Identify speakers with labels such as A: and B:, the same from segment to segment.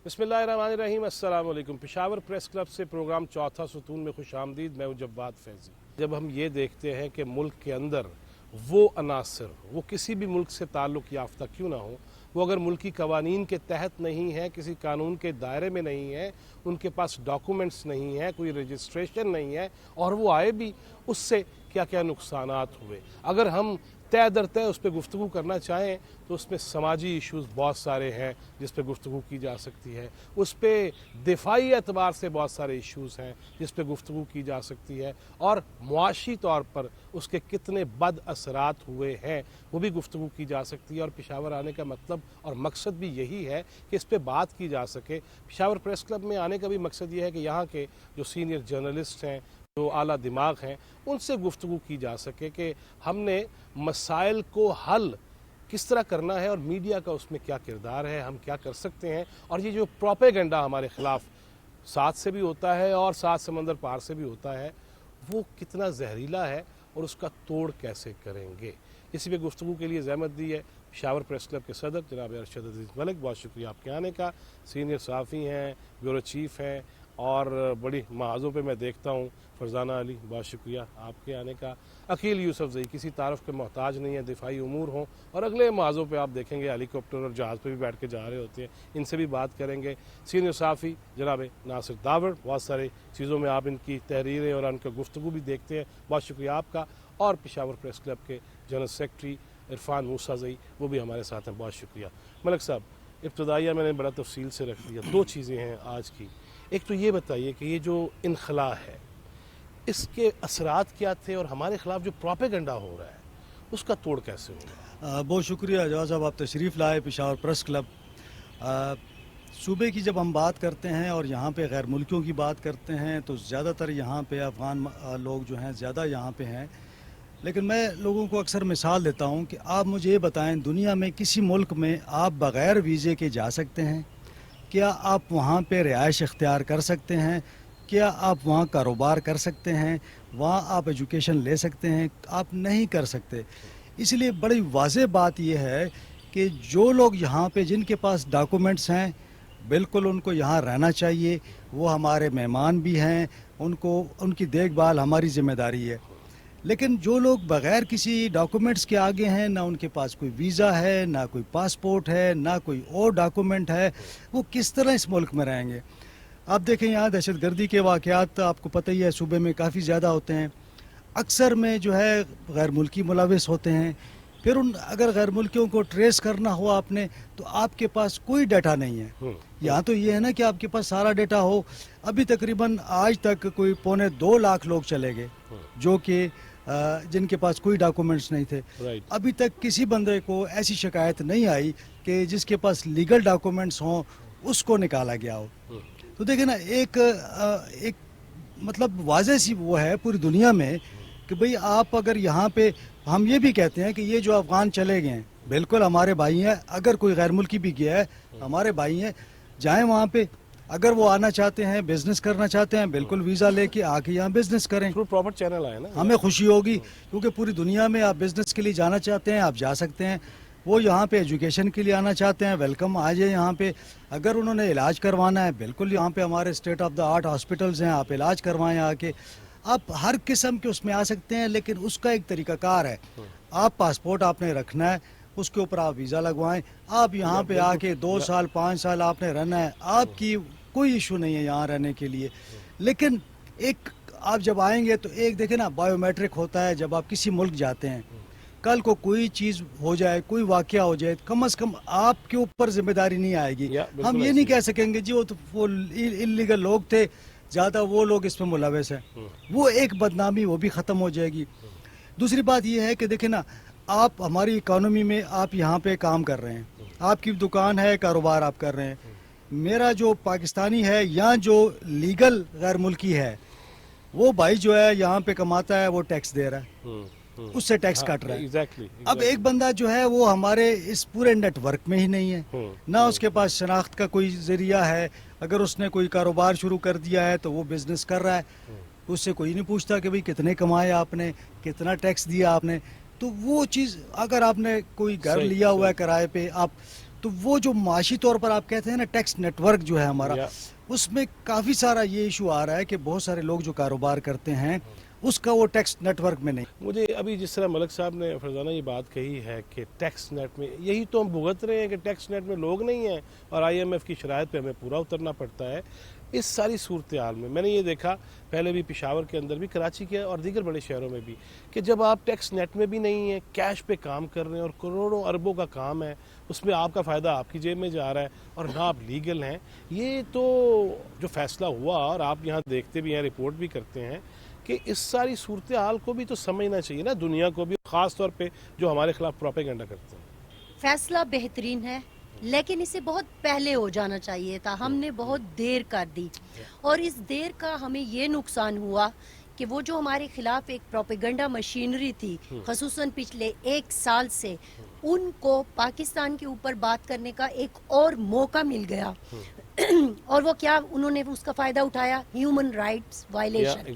A: बिस्मिल्लाहिर्रहमानिर्रहीम, अस्सलाम वालेकुम। पेशावर प्रेस क्लब से प्रोग्राम चौथा सुतून में खुश आमदीद। मैं हूं जब्बाद फैज़ी। जब हम ये देखते हैं कि मुल्क के अंदर वो अनासर, वो किसी भी मुल्क से ताल्लुक़ याफ्ता क्यों ना हो, वो अगर मुल्की कवानीन के तहत नहीं है, किसी कानून के दायरे में नहीं है, उनके पास डॉक्यूमेंट्स नहीं है, कोई रजिस्ट्रेशन नहीं है, और वो आए भी, उससे क्या क्या नुकसानात हुए। अगर हम तय दर तय उस पर गुफ्तगू करना चाहें तो उसमें समाजी इश्यूज़ बहुत सारे हैं जिस पर गुफ्तगू की जा सकती है, उस पर दिफाई एतबार से बहुत सारे इश्यूज़ हैं जिस पर गुफ्तगू की जा सकती है, और मुआशी तौर पर उसके कितने बद असरात हुए हैं वो भी गुफ्तगू की जा सकती है। और पेशावर आने का मतलब और मकसद भी यही है कि इस पर बात की जा सके। पेशावर प्रेस क्लब में आने का भी मकसद ये है कि यहाँ के जो सीनियर जर्नलिस्ट हैं, जो आला दिमाग हैं, उनसे गुफ्तगू की जा सके कि हमने मसाइल को हल किस तरह करना है और मीडिया का उसमें क्या किरदार है, हम क्या कर सकते हैं। और ये जो प्रोपेगेंडा हमारे ख़िलाफ़ साथ से भी होता है और सात समंदर पार से भी होता है, वो कितना जहरीला है और उसका तोड़ कैसे करेंगे। इसी पे गुफ्तगू के लिए ज़हमत दी है पेशावर प्रेस क्लब के सदर जनाब अरशद अजीज़ मलिक। बहुत शुक्रिया आपके आने का। सीनियर सहाफ़ी हैं, ब्यूरो चीफ़ हैं, और बड़ी महाज़ों पे मैं देखता हूँ फरजाना अली, बहुत शुक्रिया आपके आने का। अकील यूसुफ ज़ई किसी तारफ़ के मोहताज नहीं है, दिफाई उमूर हों, और अगले महाज़ों पे आप देखेंगे हेलीकॉप्टर और जहाज़ पे भी बैठ के जा रहे होते हैं, इनसे भी बात करेंगे। सीनियर सहाफ़ी जनाब नासिर दावड़, बहुत सारी चीज़ों में आप इनकी तहरीरें और उनका गुफ्तगू भी देखते हैं, बहुत शुक्रिया आपका। और पेशावर प्रेस क्लब के जनरल सेक्रेटरी इरफान मूसा ज़ई, वो भी हमारे साथ हैं, बहुत शुक्रिया। मलिक साहब, इब्तदाइया मैंने बड़ा तफसील से रख दिया। दो चीज़ें हैं आज की। एक तो ये बताइए कि ये जो इनखला है, इसके असरात क्या थे, और हमारे ख़िलाफ़ जो प्रोपेगेंडा हो रहा है उसका तोड़ कैसे होगा।
B: बहुत शुक्रिया जवाब साहब, आप तशरीफ़ लाए पेशावर प्रेस क्लब। सूबे की जब हम बात करते हैं और यहाँ पे गैर मुल्कियों की बात करते हैं तो ज़्यादातर यहाँ पे अफ़गान लोग जो हैं ज़्यादा यहाँ पे हैं। लेकिन मैं लोगों को अक्सर मिसाल देता हूँ कि आप मुझे ये बताएं, दुनिया में किसी मुल्क में आप बग़ैर वीज़े के जा सकते हैं? क्या आप वहाँ पे रिहाइश इख्तियार कर सकते हैं? क्या आप वहाँ कारोबार कर सकते हैं? वहाँ आप एजुकेशन ले सकते हैं? आप नहीं कर सकते। इसलिए बड़ी वाज़ेह बात यह है कि जो लोग यहाँ पे जिनके पास डॉक्यूमेंट्स हैं, बिल्कुल उनको यहाँ रहना चाहिए। वो हमारे मेहमान भी हैं, उनको उनकी देखभाल हमारी ज़िम्मेदारी है। लेकिन जो लोग बग़ैर किसी डॉक्यूमेंट्स के आगे हैं, ना उनके पास कोई वीज़ा है, ना कोई पासपोर्ट है, ना कोई और डॉक्यूमेंट है, वो किस तरह इस मुल्क में रहेंगे। आप देखें यहाँ दहशतगर्दी के वाक़यात आपको पता ही है सूबे में काफ़ी ज़्यादा होते हैं। अक्सर में जो है गैर मुल्की मुलविस होते हैं। फिर अगर गैर मुल्कियों को ट्रेस करना हो आपने, तो आपके पास कोई डाटा नहीं है। यहाँ तो ये है ना कि आपके पास सारा डाटा हो। अभी तकरीबन आज तक कोई 2.25 लाख लोग चले गए जो कि जिनके पास कोई डॉक्यूमेंट्स नहीं थे। अभी तक किसी बंदे को ऐसी शिकायत नहीं आई कि जिसके पास लीगल डॉक्यूमेंट्स हों उसको निकाला गया हो। तो देखिए ना, एक मतलब वाज़ेह सी वो है पूरी दुनिया में कि भाई आप अगर यहाँ पे, हम ये भी कहते हैं कि ये जो अफ़गान चले गए हैं बिल्कुल हमारे भाई हैं। अगर कोई गैर मुल्की भी गया है हमारे भाई हैं, जाएँ वहाँ पे। अगर वो आना चाहते हैं, बिज़नेस करना चाहते हैं, बिल्कुल वीज़ा लेके आके यहाँ बिज़नेस करें।
A: प्रॉपर चैनल आया ना,
B: हमें खुशी होगी, क्योंकि पूरी दुनिया में आप बिज़नेस के लिए जाना चाहते हैं आप जा सकते हैं। वो यहाँ पे एजुकेशन के लिए आना चाहते हैं, वेलकम, आ जाए यहाँ पे। अगर उन्होंने इलाज करवाना है, बिल्कुल यहाँ पे हमारे state of the art hospitals हैं, आप इलाज करवाएं आके। आप हर किस्म के उसमें आ सकते हैं, लेकिन उसका एक तरीक़ाकार है। आप पासपोर्ट आपने रखना है, उसके ऊपर आप वीज़ा लगवाएं। आप यहाँ पे आके 2 साल 5 साल आपने रहना है, आपकी कोई इशू नहीं है यहाँ रहने के लिए। लेकिन एक आप जब आएंगे तो एक देखें ना, बायोमेट्रिक होता है जब आप किसी मुल्क जाते हैं। कल को कोई चीज़ हो जाए, कोई वाक़या हो जाए, कम से कम आपके ऊपर जिम्मेदारी नहीं आएगी। हम ये नहीं कह सकेंगे जी वो इल्लीगल लोग थे, ज़्यादा वो लोग इसमें मुलविस हैं। वो एक बदनामी वो भी ख़त्म हो जाएगी। दूसरी बात ये है कि देखें ना, आप हमारी इकानमी में आप यहाँ पे काम कर रहे हैं, आपकी दुकान है, कारोबार आप कर रहे हैं। मेरा जो पाकिस्तानी है या जो लीगल गैर मुल्की है, वो भाई जो है यहाँ पे कमाता है, वो टैक्स दे रहा है, उससे टैक्स काट रहा है।
A: exactly.
B: अब एक बंदा जो है वो हमारे इस पूरे नेटवर्क में ही नहीं है, ना उसके पास शनाख्त का कोई जरिया है। अगर उसने कोई कारोबार शुरू कर दिया है तो वो बिजनेस कर रहा है, उससे कोई नहीं पूछता कि भाई कितने कमाए आपने, कितना टैक्स दिया आपने। तो वो चीज़, अगर आपने कोई घर लिया हुआ है किराए पे, आप تو وہ جو معاشی طور پر آپ کہتے ہیں نا ٹیکس نیٹ ورک جو ہے ہمارا، اس میں کافی سارا یہ ایشو آ رہا ہے کہ بہت سارے لوگ جو کاروبار کرتے ہیں اس کا وہ ٹیکس نیٹ ورک میں نہیں.
A: مجھے ابھی جس طرح ملک صاحب نے فرزانہ یہ بات کہی ہے کہ ٹیکس نیٹ میں یہی تو ہم بھگت رہے ہیں کہ ٹیکس نیٹ میں لوگ نہیں ہیں اور آئی ایم ایف کی شرائط پہ ہمیں پورا اترنا پڑتا ہے. اس ساری صورتحال میں نے یہ دیکھا پہلے بھی پشاور کے اندر بھی، کراچی کے اور دیگر بڑے شہروں میں بھی، کہ جب آپ ٹیکس نیٹ میں بھی نہیں ہیں، کیش پہ کام کر رہے ہیں اور کروڑوں اربوں کا کام ہے، اس میں آپ کا فائدہ آپ کی جیب میں جا رہا ہے اور نہ آپ لیگل ہیں. یہ تو جو فیصلہ ہوا اور آپ یہاں دیکھتے بھی ہیں، رپورٹ بھی کرتے ہیں کہ اس ساری صورتحال کو بھی تو سمجھنا چاہیے نا دنیا کو بھی، خاص طور پہ جو ہمارے خلاف پروپیگنڈا کرتے ہیں.
C: فیصلہ بہترین ہے لیکن اسے بہت پہلے ہو جانا چاہیے تھا. ہم نے بہت دیر کر دی اور اس دیر کا ہمیں یہ نقصان ہوا کہ وہ جو ہمارے خلاف ایک پروپیگنڈا مشینری تھی خصوصاً پچھلے 1 سال سے، ان کو پاکستان کے اوپر بات کرنے کا ایک اور موقع مل گیا. اور وہ کیا انہوں نے اس کا فائدہ اٹھایا؟ Human rights violation.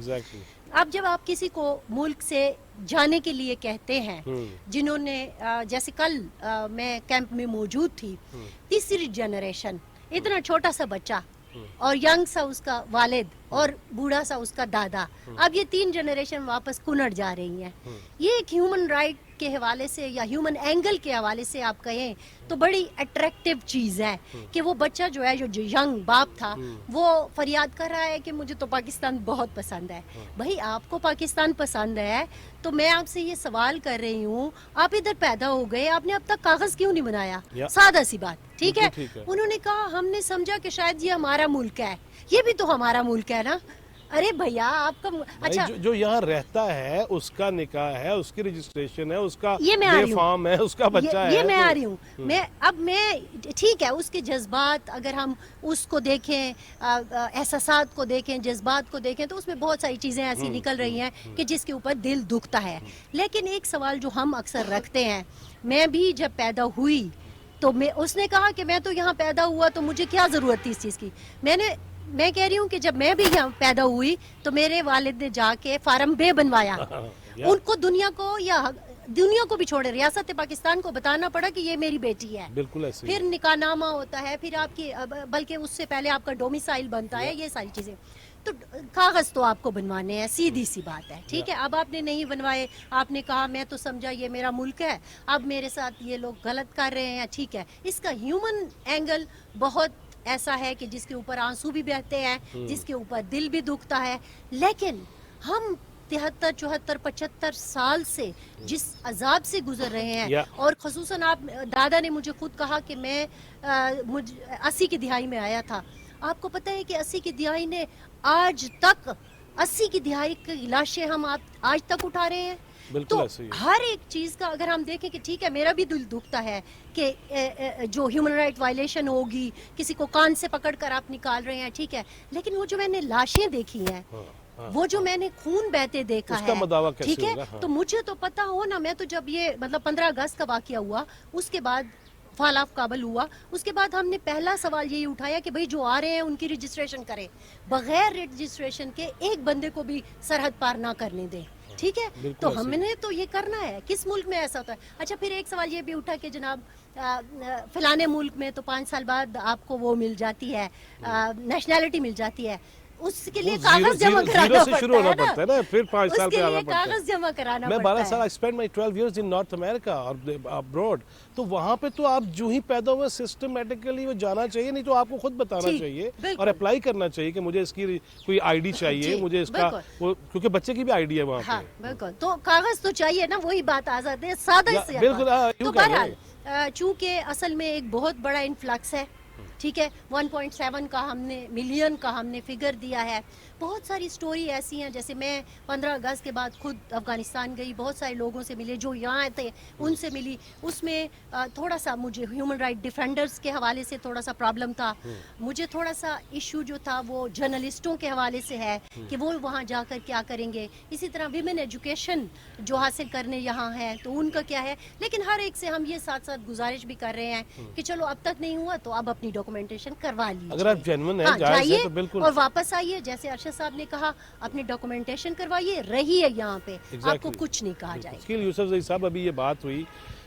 C: اب جب آپ کسی کو ملک سے جانے کے لیے کہتے ہیں، جنہوں نے جیسے کل میں کیمپ میں موجود تھی، تیسری جنریشن، اتنا چھوٹا سا بچہ اور ینگ سا اس کا والد اور بوڑھا سا اس کا دادا، اب یہ 3 جنریشن واپس کنڑ جا رہی ہیں. یہ ایک ہیومن رائٹ کے حوالے سے یا ہیومن اینگل کے حوالے سے آپ کہیں تو بڑی اٹریکٹیو چیز ہے کہ وہ بچہ جو ہے جو ینگ باپ تھا وہ فریاد کر رہا ہے کہ مجھے تو پاکستان بہت پسند ہے. بھائی آپ کو پاکستان پسند ہے تو میں آپ سے یہ سوال کر رہی ہوں، آپ ادھر پیدا ہو گئے، آپ نے اب تک کاغذ کیوں نہیں بنایا؟ سادہ سی بات. ٹھیک ہے، انہوں نے کہا ہم نے سمجھا کہ شاید یہ ہمارا ملک ہے. یہ بھی تو ہمارا ملک ہے نا. ارے بھیا آپ کا اچھا
A: جو یہاں رہتا ہے اس کا نکاح ہے، اس کی رجسٹریشن ہے، اس کا فارم ہے، اس کا بچہ ہے.
C: یہ میں آ رہی ہوں. میں ٹھیک ہے اس کے جذبات اگر ہم اس کو دیکھیں، احساسات کو دیکھیں، جذبات کو دیکھیں تو اس میں بہت ساری چیزیں ایسی نکل رہی ہیں کہ جس کے اوپر دل دکھتا ہے. لیکن ایک سوال جو ہم اکثر رکھتے ہیں، میں بھی جب پیدا ہوئی تو اس نے کہا کہ میں تو یہاں پیدا ہوا تو مجھے کیا ضرورت تھی اس چیز کی. میں کہہ رہی ہوں کہ جب میں بھی یہاں پیدا ہوئی تو میرے والد نے جا کے فارم بے بنوایا. ان کو دنیا کو بھی چھوڑے، ریاست پاکستان کو بتانا پڑا کہ یہ میری بیٹی ہے.
A: بالکل ایسے
C: پھر نکاح نامہ ہوتا ہے، پھر آپ کی بلکہ اس سے پہلے آپ کا ڈومیسائل بنتا ہے. یہ ساری چیزیں تو کاغذ تو آپ کو بنوانے ہیں، سیدھی سی بات ہے. ٹھیک ہے، اب آپ نے نہیں بنوائے، آپ نے کہا میں تو سمجھا یہ میرا ملک ہے، اب میرے ساتھ یہ لوگ غلط کر رہے ہیں. ٹھیک ہے، اس کا ہیومن اینگل بہت ایسا ہے کہ جس کے اوپر آنسو بھی بہتے ہیں، جس کے اوپر دل بھی دکھتا ہے. لیکن ہم 73 74 75 سال سے جس عذاب سے گزر رہے ہیں، اور خصوصاً آپ دادا نے مجھے خود کہا کہ میں 80 کی دہائی میں آیا تھا. آپ کو پتہ ہے کہ 80 کی دہائی نے آج تک 80 کی دہائی کی لاشیں ہم آج تک اٹھا رہے ہیں. تو ہر ایک چیز کا اگر ہم دیکھیں کہ ٹھیک ہے میرا بھی دل دکھتا ہے کہ جو ہیومن رائٹ وائلیشن ہوگی، کسی کو کان سے پکڑ کر آپ نکال رہے ہیں، ٹھیک ہے، لیکن وہ جو میں نے لاشیں دیکھی ہیں، وہ جو میں نے خون بہتے دیکھا ہے، ٹھیک ہے، تو مجھے تو پتا ہو نا. میں تو جب یہ 15 اگست کا واقعہ ہوا، اس کے بعد فال آف کابل ہوا، اس کے بعد ہم نے پہلا سوال یہی اٹھایا کہ بھئی جو آ رہے ہیں ان کی رجسٹریشن کریں، بغیر رجسٹریشن کے ایک بندے کو بھی سرحد پار نہ کرنے دیں. ٹھیک ہے، تو ہم نے تو یہ کرنا ہے. کس ملک میں ایسا ہوتا ہے؟ اچھا، پھر ایک سوال یہ بھی اٹھا کہ جناب فلانے ملک میں تو 5 سال بعد آپ کو وہ مل جاتی ہے، نیشنلٹی مل جاتی ہے. اس کے لیے کاغذ جمع کرانا پڑتا ہے نا،
A: پھر 5 سال
C: کے لیے کاغذ جمع کرانا پڑتا ہے.
A: میں 12 سال spend my 12 years in north America اور ابراڈ. تو وہاں پہ تو آپ جو ہی پیدا ہوئے سسٹمیٹکلی وہ جانا چاہیے، نہیں تو آپ کو خود بتانا چاہیے اور اپلائی کرنا چاہیے کہ مجھے اس کی کوئی آئی ڈی چاہیے، مجھے اس کا، کیونکہ بچے کی بھی آئی ڈی ہے وہاں پہ.
C: ہاں بالکل، تو کاغذ تو چاہیے نا. وہی بات آزاد ہے، سادہ سے. تو بہرحال چونکہ اصل میں ایک بہت بڑا انفلکس ہے، ٹھیک ہے، 1.7 کا ہم نے ملین کا ہم نے فگر دیا ہے. بہت ساری سٹوری ایسی ہیں، جیسے میں 15 اگست کے بعد خود افغانستان گئی، بہت سارے لوگوں سے ملے جو یہاں تھے، ان سے ملی. اس میں تھوڑا سا مجھے ہیومن رائٹ ڈیفینڈرز کے حوالے سے تھوڑا سا پرابلم تھا. مجھے تھوڑا سا ایشو جو تھا وہ جرنلسٹوں کے حوالے سے ہے کہ وہ وہاں جا کر کیا کریں گے. اسی طرح ویمن ایجوکیشن جو حاصل کرنے یہاں ہے تو ان کا کیا ہے. لیکن ہر ایک سے ہم یہ ساتھ ساتھ گزارش بھی کر رہے ہیں کہ چلو اب تک نہیں ہوا تو اب اپنی ڈاکومنٹیشن کروا لیجیے.
A: اگر آپ جینوئن ہیں، جائز ہے تو بالکل،
C: اور واپس آئیے. جیسے ارشد صاحب نے کہا اپنی ڈاکومنٹیشن کروائیے، رہیے یہاں پہ، آپ کو کچھ نہیں کہا جائے.
A: یوسف زئی صاحب، ابھی یہ بات ہوئی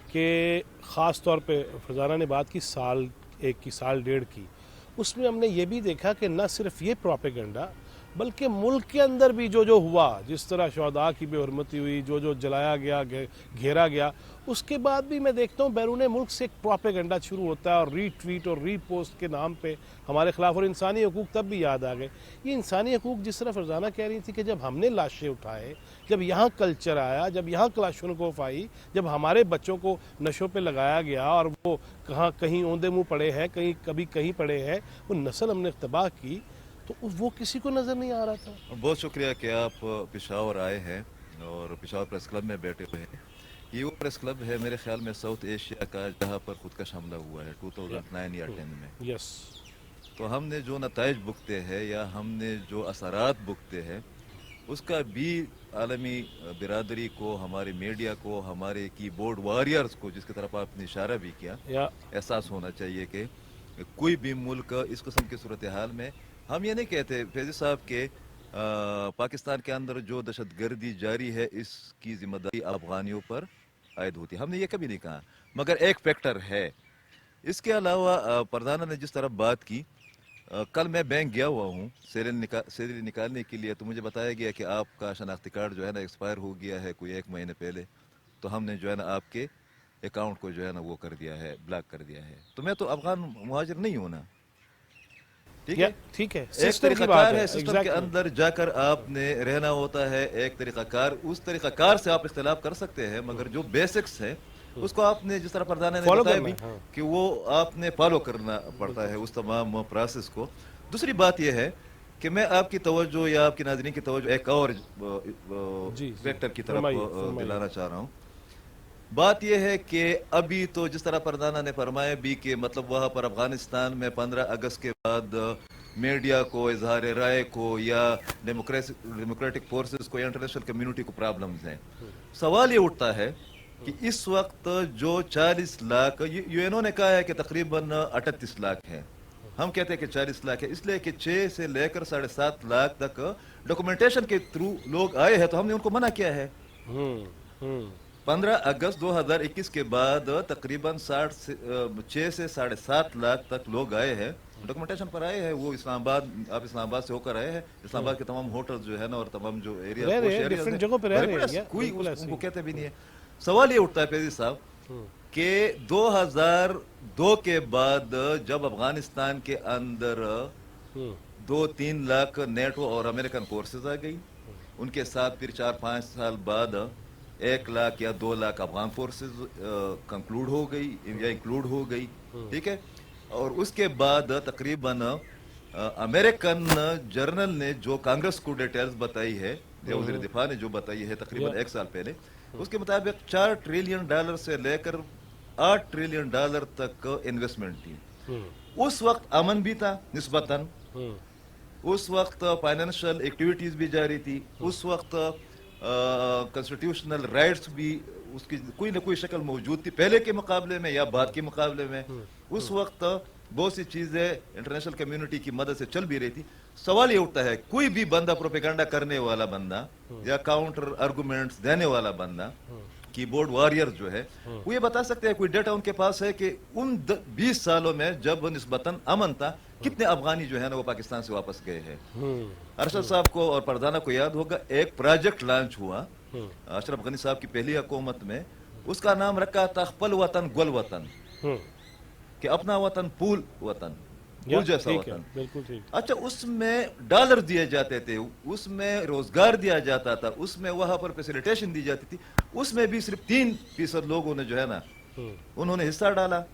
A: کہ کہ ख़ास तौर पे फरजाना ने बात की साल एक की साल डेढ़ की, उसमें हमने ये भी देखा कि न सिर्फ ये प्रोपेगेंडा बल्कि मुल्क के अंदर भी जो जो हुआ, जिस तरह शहदा की बेहरमती हुई, जो जो जलाया गया, घेरा गया, उसके बाद भी मैं देखता हूँ बैरून मुल्क से एक प्रोपेगेंडा शुरू होता है और रीट्वीट और रीपोस्ट के नाम पे हमारे ख़िलाफ़। और इंसानी हकूक़ तब भी याद आ गए। ये इंसानी हकूक़ जिस तरह फरजाना कह रही थी कि जब हमने लाशें उठाए, जब यहाँ कल्चर आया, जब यहाँ क्लाशनकोफ आई, जब हमारे बच्चों को नशों पे लगाया गया और वो कहाँ कहीं औंधे मुँह पड़े हैं, कहीं कभी कहीं पड़े हैं, वो नस्ल हमने तबाह की, तो वो किसी को नज़र नहीं आ रहा था।
D: बहुत शुक्रिया कि आप पेशावर आए हैं और पेशावर प्रेस क्लब में बैठे हुए हैं। ये वो प्रेस क्लब है मेरे ख्याल में साउथ एशिया का जहाँ पर खुदकश हमला हुआ है 2009 या 10 में।
A: यस।
D: तो हमने जो नताइज भुगते हैं या हमने जो असरात भुगते हैं, उसका भी आलमी बिरादरी को, हमारे मीडिया को, हमारे कीबोर्ड वॉरियर्स को, जिसकी तरफ आपने इशारा भी किया, एहसास होना चाहिए कि कोई भी मुल्क इस किस्म की सूरत हाल में, हम ये नहीं कहते फैज़ी साहब के पाकिस्तान के अंदर जो दहशतगर्दी जारी है इसकी जिम्मेदारी अफगानियों पर आयद होती है, हमने ये कभी नहीं कहा, मगर एक फैक्टर है। इसके अलावा प्रधान ने जिस तरह बात की, कल मैं बैंक गया हुआ हूँ सैलरी निकालने के लिए, तो मुझे बताया गया कि आपका शनाख्ती कार्ड जो है ना एक्सपायर हो गया है कोई 1 महीने पहले, तो हमने जो है ना आपके अकाउंट को जो है ना वो कर दिया है, ब्लॉक कर दिया है। तो मैं तो अफगान मुहाजिर नहीं हूँ ना, ठीक है,
A: ठीक है।
D: एक तरीकाकार है, सिस्टम के अंदर जाकर आपने रहना होता है, एक तरीकाकार, उस तरीकाकार से आप इख्तिलाफ कर सकते हैं, मगर जो बेसिक्स है उसको आपने, जिस तरह प्रधान ने बताया भी कि वो आपने फॉलो करना पड़ता है उस तमाम प्रोसेस को। दूसरी बात यह है कि मैं आपकी तवज्जो या आपकी नाज़रीन की तवज्जो एक और फैक्टर की तरफ दिलाना चाह रहा हूँ। बात यह है कि अभी तो जिस तरह प्रधान ने फरमाया भी कि मतलब वहाँ पर अफगानिस्तान में 15 अगस्त के बाद मीडिया को, इजहार राय को या डेमोक्रेटिक फोर्सेस को या इंटरनेशनल कम्युनिटी को प्रॉब्लम्स हैं। सवाल ये उठता है कि इस वक्त जो 40 लाख, यूएनओ ने कहा है कि तकरीबन 38 लाख है, हम कहते हैं कि 40 लाख है, इसलिए कि 6 से लेकर 7.5 लाख तक डॉक्यूमेंटेशन के थ्रू लोग आए हैं, तो हमने उनको मना किया है। 15 अगस्त 2021 के बाद तकरीबन 6 से 7.5 लाख तक लोग आए हैं, डॉक्यूमेंटेशन पर आए हैं। वो इस्लामाबाद, आप इस्लामाबाद से होकर आए हैं, इस्लामाबाद के तमाम होटल जो है ना और तमाम जो एरिया कोई उनको कहते भी नहीं है। सवाल ये उठता है फैजी साहब कि 2002 के बाद जब अफगानिस्तान के अंदर 2-3 लाख नेटो और अमेरिकन फोर्सेस आ गई, उनके साथ फिर 4-5 साल बाद 1 लाख या 2 लाख अफगान फोर्सेस कंक्लूड हो गई या इंक्लूड हो गई, ठीक है। और उसके बाद तकरीबन अमेरिकन जर्नल ने जो कांग्रेस को डिटेल्स बताई है, या वज़ीर दिफा ने जो बताई है तकरीबन 1 साल पहले, उसके मुताबिक $4 ट्रिलियन से लेकर $8 ट्रिलियन तक इन्वेस्टमेंट थी। उस वक्त अमन भी था निस्बतन, उस वक्त फाइनेंशियल एक्टिविटीज भी जारी थी, उस वक्त कॉन्स्टिट्यूशनल राइट्स भी उसकी कोई ना कोई शक्ल मौजूद थी पहले के मुकाबले में या बाद के मुकाबले में। उस वक्त बहुत सी चीजें इंटरनेशनल कम्युनिटी की मदद से चल भी रही थी। सवाल ये उठता है, कोई भी बंदा प्रोपेगेंडा करने वाला बंदा या काउंटर आर्गुमेंट्स देने वाला बंदा, कीबोर्ड वॉरियर जो है, वो ये बता सकते हैं, कोई डेटा उनके पास है कि उन 20 सालों में जब निस्बतन अमन था, कितने अफगानी जो है ना वो पाकिस्तान से वापस गए हैं। अरशद साहब को और प्रधाना को याद होगा, एक प्रोजेक्ट लॉन्च हुआ अशरफ गनी साहब की पहली हुकूमत में, उसका नाम रखा था खपल वतन गुल वतन, कि अपना वतन पूल वतन, पूल जैसा वतन।
A: बिल्कुल ठीक।
D: अच्छा, उसमें डॉलर दिए जाते थे, उसमें रोजगार दिया जाता था, उसमें वहां पर फैसिलिटेशन दी जाती थी, उसमें भी सिर्फ 3% लोगों ने जो है ना उन्होंने हिस्सा डाला,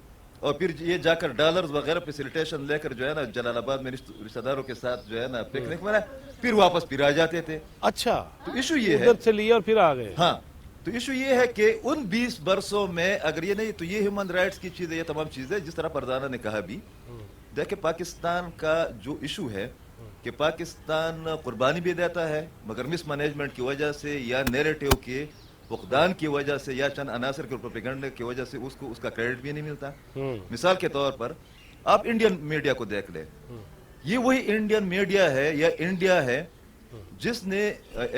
D: और फिर ये जाकर डॉलर्स वगैरह फैसिलिटेशन लेकर जो है ना जलालाबाद में रिश्तेदारों के साथ जो है ना पिकनिक मनाया, फिर वापस फिर आ जाते थे।
A: अच्छा,
D: तो इशू ये है,
A: उधर से लिए और फिर आ गए।
D: हाँ, तो इशू ये है कि उन 20 बरसों में अगर ये नहीं, तो ये ह्यूमन राइट्स की चीजें, ये तमाम चीजें जिस तरह प्रधाना ने कहा भी, देखिए पाकिस्तान का जो इशू है कि पाकिस्तान कुर्बानी भी देता है, मगर मिस मैनेजमेंट की वजह से या नैरेटिव के फुकदान की वजह से या चंद अनासर के प्रोपेगेंडा की वजह से उसको उसका क्रेडिट भी नहीं मिलता। मिसाल के तौर पर आप इंडियन मीडिया को देख ले, ये वही इंडियन मीडिया है या इंडिया है जिसने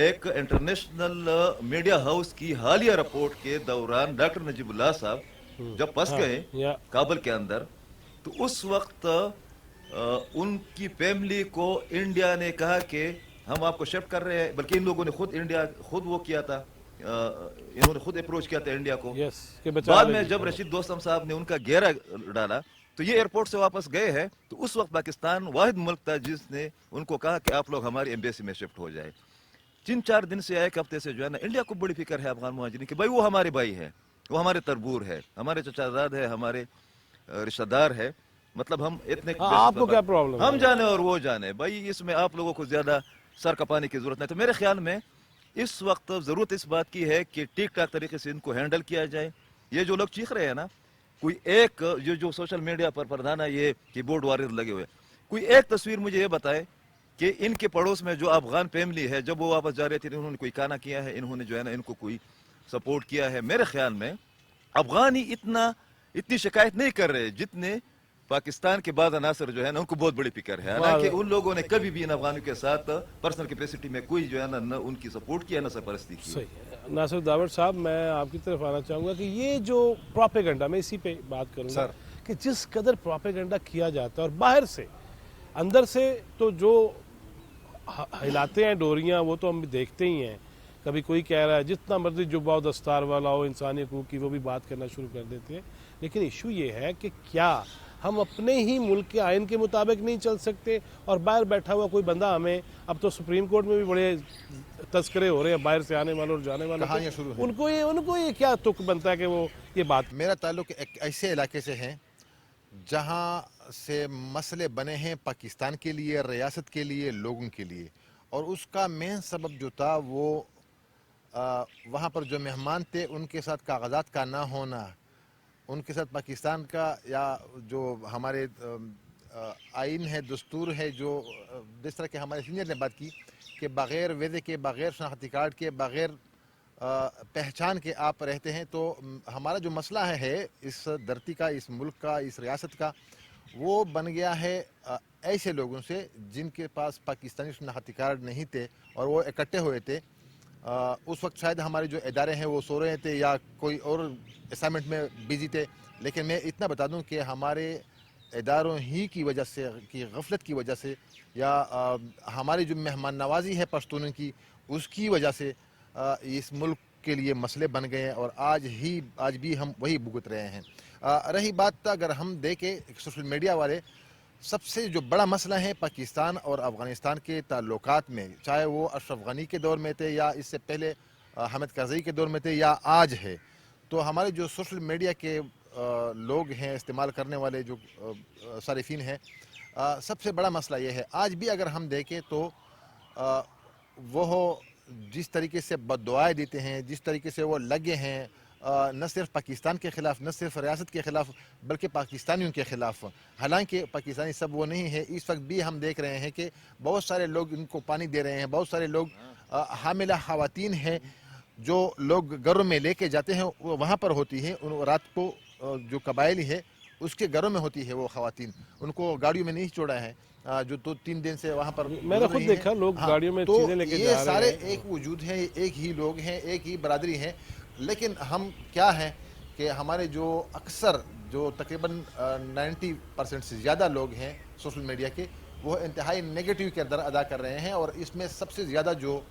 D: एक इंटरनेशनल मीडिया हाउस की हालिया रिपोर्ट के दौरान डॉक्टर नजीबुल्लाह साहब जब फंस गए
A: या
D: काबुल के अंदर, तो उस वक्त उनकी फैमिली को इंडिया ने कहा कि हम आपको शिफ्ट कर रहे हैं, बल्कि इन लोगों ने खुद वो किया था, इन्होंने खुद अप्रोच किया था इंडिया को।
A: यस के बचा
D: बाद
A: लेंगे।
D: में जब रशीद दोस्तम साहब ने उनका घेरा डाला तो ये एयरपोर्ट से वापस गए हैं, तो उस वक्त पाकिस्तान वाहिद मुल्क था जिसने उनको कहा कि आप लोग हमारी एम्बेसी में शिफ्ट हो जाए। 3-4 दिन से, एक हफ्ते से जो है ना, इंडिया को बड़ी फिक्र है अफगान मुहाजिरीन कि भाई वो हमारे भाई है, वो हमारे तरबूर है, हमारे चचाजाद है, हमारे रिश्तेदार है, मतलब हम इतने
A: आपको क्या प्रॉब्लम है?
D: हम जाने और वो जाने, भाई इसमें आप लोगों को ज्यादा सर कपाने की जरूरत नहीं। तो मेरे ख्याल में इस वक्त जरूरत इस बात की है कि ठीक ठाक तरीके से इनको हैंडल किया जाए। ये जो लोग चीख रहे हैं ना, कोई एक जो सोशल मीडिया पर प्रधान है ये कीबोर्ड वारियर लगे हुए, कोई एक तस्वीर मुझे ये बताए कि इनके पड़ोस में जो अफगान फैमिली है, जब वो वापस जा रहे थे इन्होंने कोई काना किया है, इन्होंने जो है ना इनको कोई सपोर्ट किया है। मेरे ख्याल में अफगानी इतनी शिकायत नहीं कर रहे जितने पाकिस्तान के बाद अनासर जो है ना उनको बहुत बड़ी फिक्र है। हालांकि उन लोगों ने कभी भी इन अफगानों के साथ पर्सनल कैपेसिटी में कोई जो है ना न उनकी सपोर्ट किया, न सरपरस्ती की।
A: सही है। नासिर दावर साहब, मैं आपकी तरफ आना चाहूँगा कि ये जो प्रोपेगेंडा, मैं इसी पे बात करूँगा कि जिस कदर प्रोपेगेंडा किया जाता है, और बाहर से अंदर से तो जो हिलाते हैं डोरियाँ वो तो हम भी देखते ही हैं। कभी कोई कह रहा है जितना मर्जी जुब्बा दस्तार वाला हो, इंसानी हकूक़ की, वो भी बात करना शुरू कर देते हैं। लेकिन इशू ये है कि क्या हम अपने ही मुल्क के आइन के मुताबिक नहीं चल सकते, और बाहर बैठा हुआ कोई बंदा हमें, अब तो सुप्रीम कोर्ट में भी बड़े तस्करे हो रहे हैं बाहर से आने वालों और जाने वालों के, उनको ये क्या तुक बनता है कि वो ये बात।
E: मेरा ताल्लुक एक ऐसे इलाके से है जहाँ से मसले बने हैं पाकिस्तान के लिए, रियासत के लिए, लोगों के लिए, और उसका मेन सबब जो था वो वहाँ पर जो मेहमान थे उनके साथ कागजात का ना होना, उनके साथ पाकिस्तान का या जो हमारे आइन है, दस्तूर है, जो जिस तरह के हमारे सीनियर ने बात की कि बग़ैर वीज़े के, बग़ैर शनाख्ती कार्ड के, बग़ैर पहचान के आप रहते हैं, तो हमारा जो मसला है इस धरती का, इस मुल्क का, इस रियासत का, वो बन गया है ऐसे लोगों से जिनके पास पाकिस्तानी शनाख्ती कार्ड नहीं थे और वो इकट्ठे हुए थे। उस वक्त शायद हमारे जो इदारे हैं वो सो रहे थे या कोई और असाइनमेंट में बिजी थे, लेकिन मैं इतना बता दूं कि हमारे इदारों ही की वजह से, की गफलत की वजह से, या हमारी जो मेहमान नवाजी है पश्तूनों की, उसकी वजह से इस मुल्क के लिए मसले बन गए हैं और आज भी हम वही भुगत रहे हैं। रही बात अगर हम देखें सोशल मीडिया वाले, सबसे जो बड़ा मसला है पाकिस्तान और अफ़गानिस्तान के ताल्लुकात में, चाहे वो अशरफ गनी के दौर में थे या इससे पहले हामिद करज़ई के दौर में थे या आज है, तो हमारे जो सोशल मीडिया के लोग हैं, इस्तेमाल करने वाले जो सारिफीन हैं, सबसे बड़ा मसला ये है। आज भी अगर हम देखें तो वो जिस तरीके से बद्दुआएं देते हैं, जिस तरीके से वो लगे हैं, न सिर्फ पाकिस्तान के ख़िलाफ़, न सिर्फ रियासत के ख़िलाफ़, बल्कि पाकिस्तानियों के ख़िलाफ़। हालांकि पाकिस्तानी सब वो नहीं है। इस वक्त भी हम देख रहे हैं कि बहुत सारे लोग इनको पानी दे रहे हैं, बहुत सारे लोग हामिला ख़वातीन हैं जो लोग घरों में लेके जाते हैं, वो वहाँ पर होती है, रात को जो कबायली है उसके घरों में होती है वो ख़वातीन, उनको गाड़ियों में नहीं छोड़ा है, जो 2-3 दिन से वहाँ पर
A: मैंने खुद देखा लोग गाड़ियों में
E: तो
A: चीजें लेके जा रहे हैं।
E: सारे एक वजूद है, एक ही लोग हैं, एक ही बरादरी है। लेकिन हम क्या है कि हमारे जो अक्सर जो तकरीबन 90% से ज़्यादा लोग हैं सोशल मीडिया के, वो इंतहाई नेगेटिव किरदार अदा कर रहे हैं, और इसमें सबसे ज़्यादा जो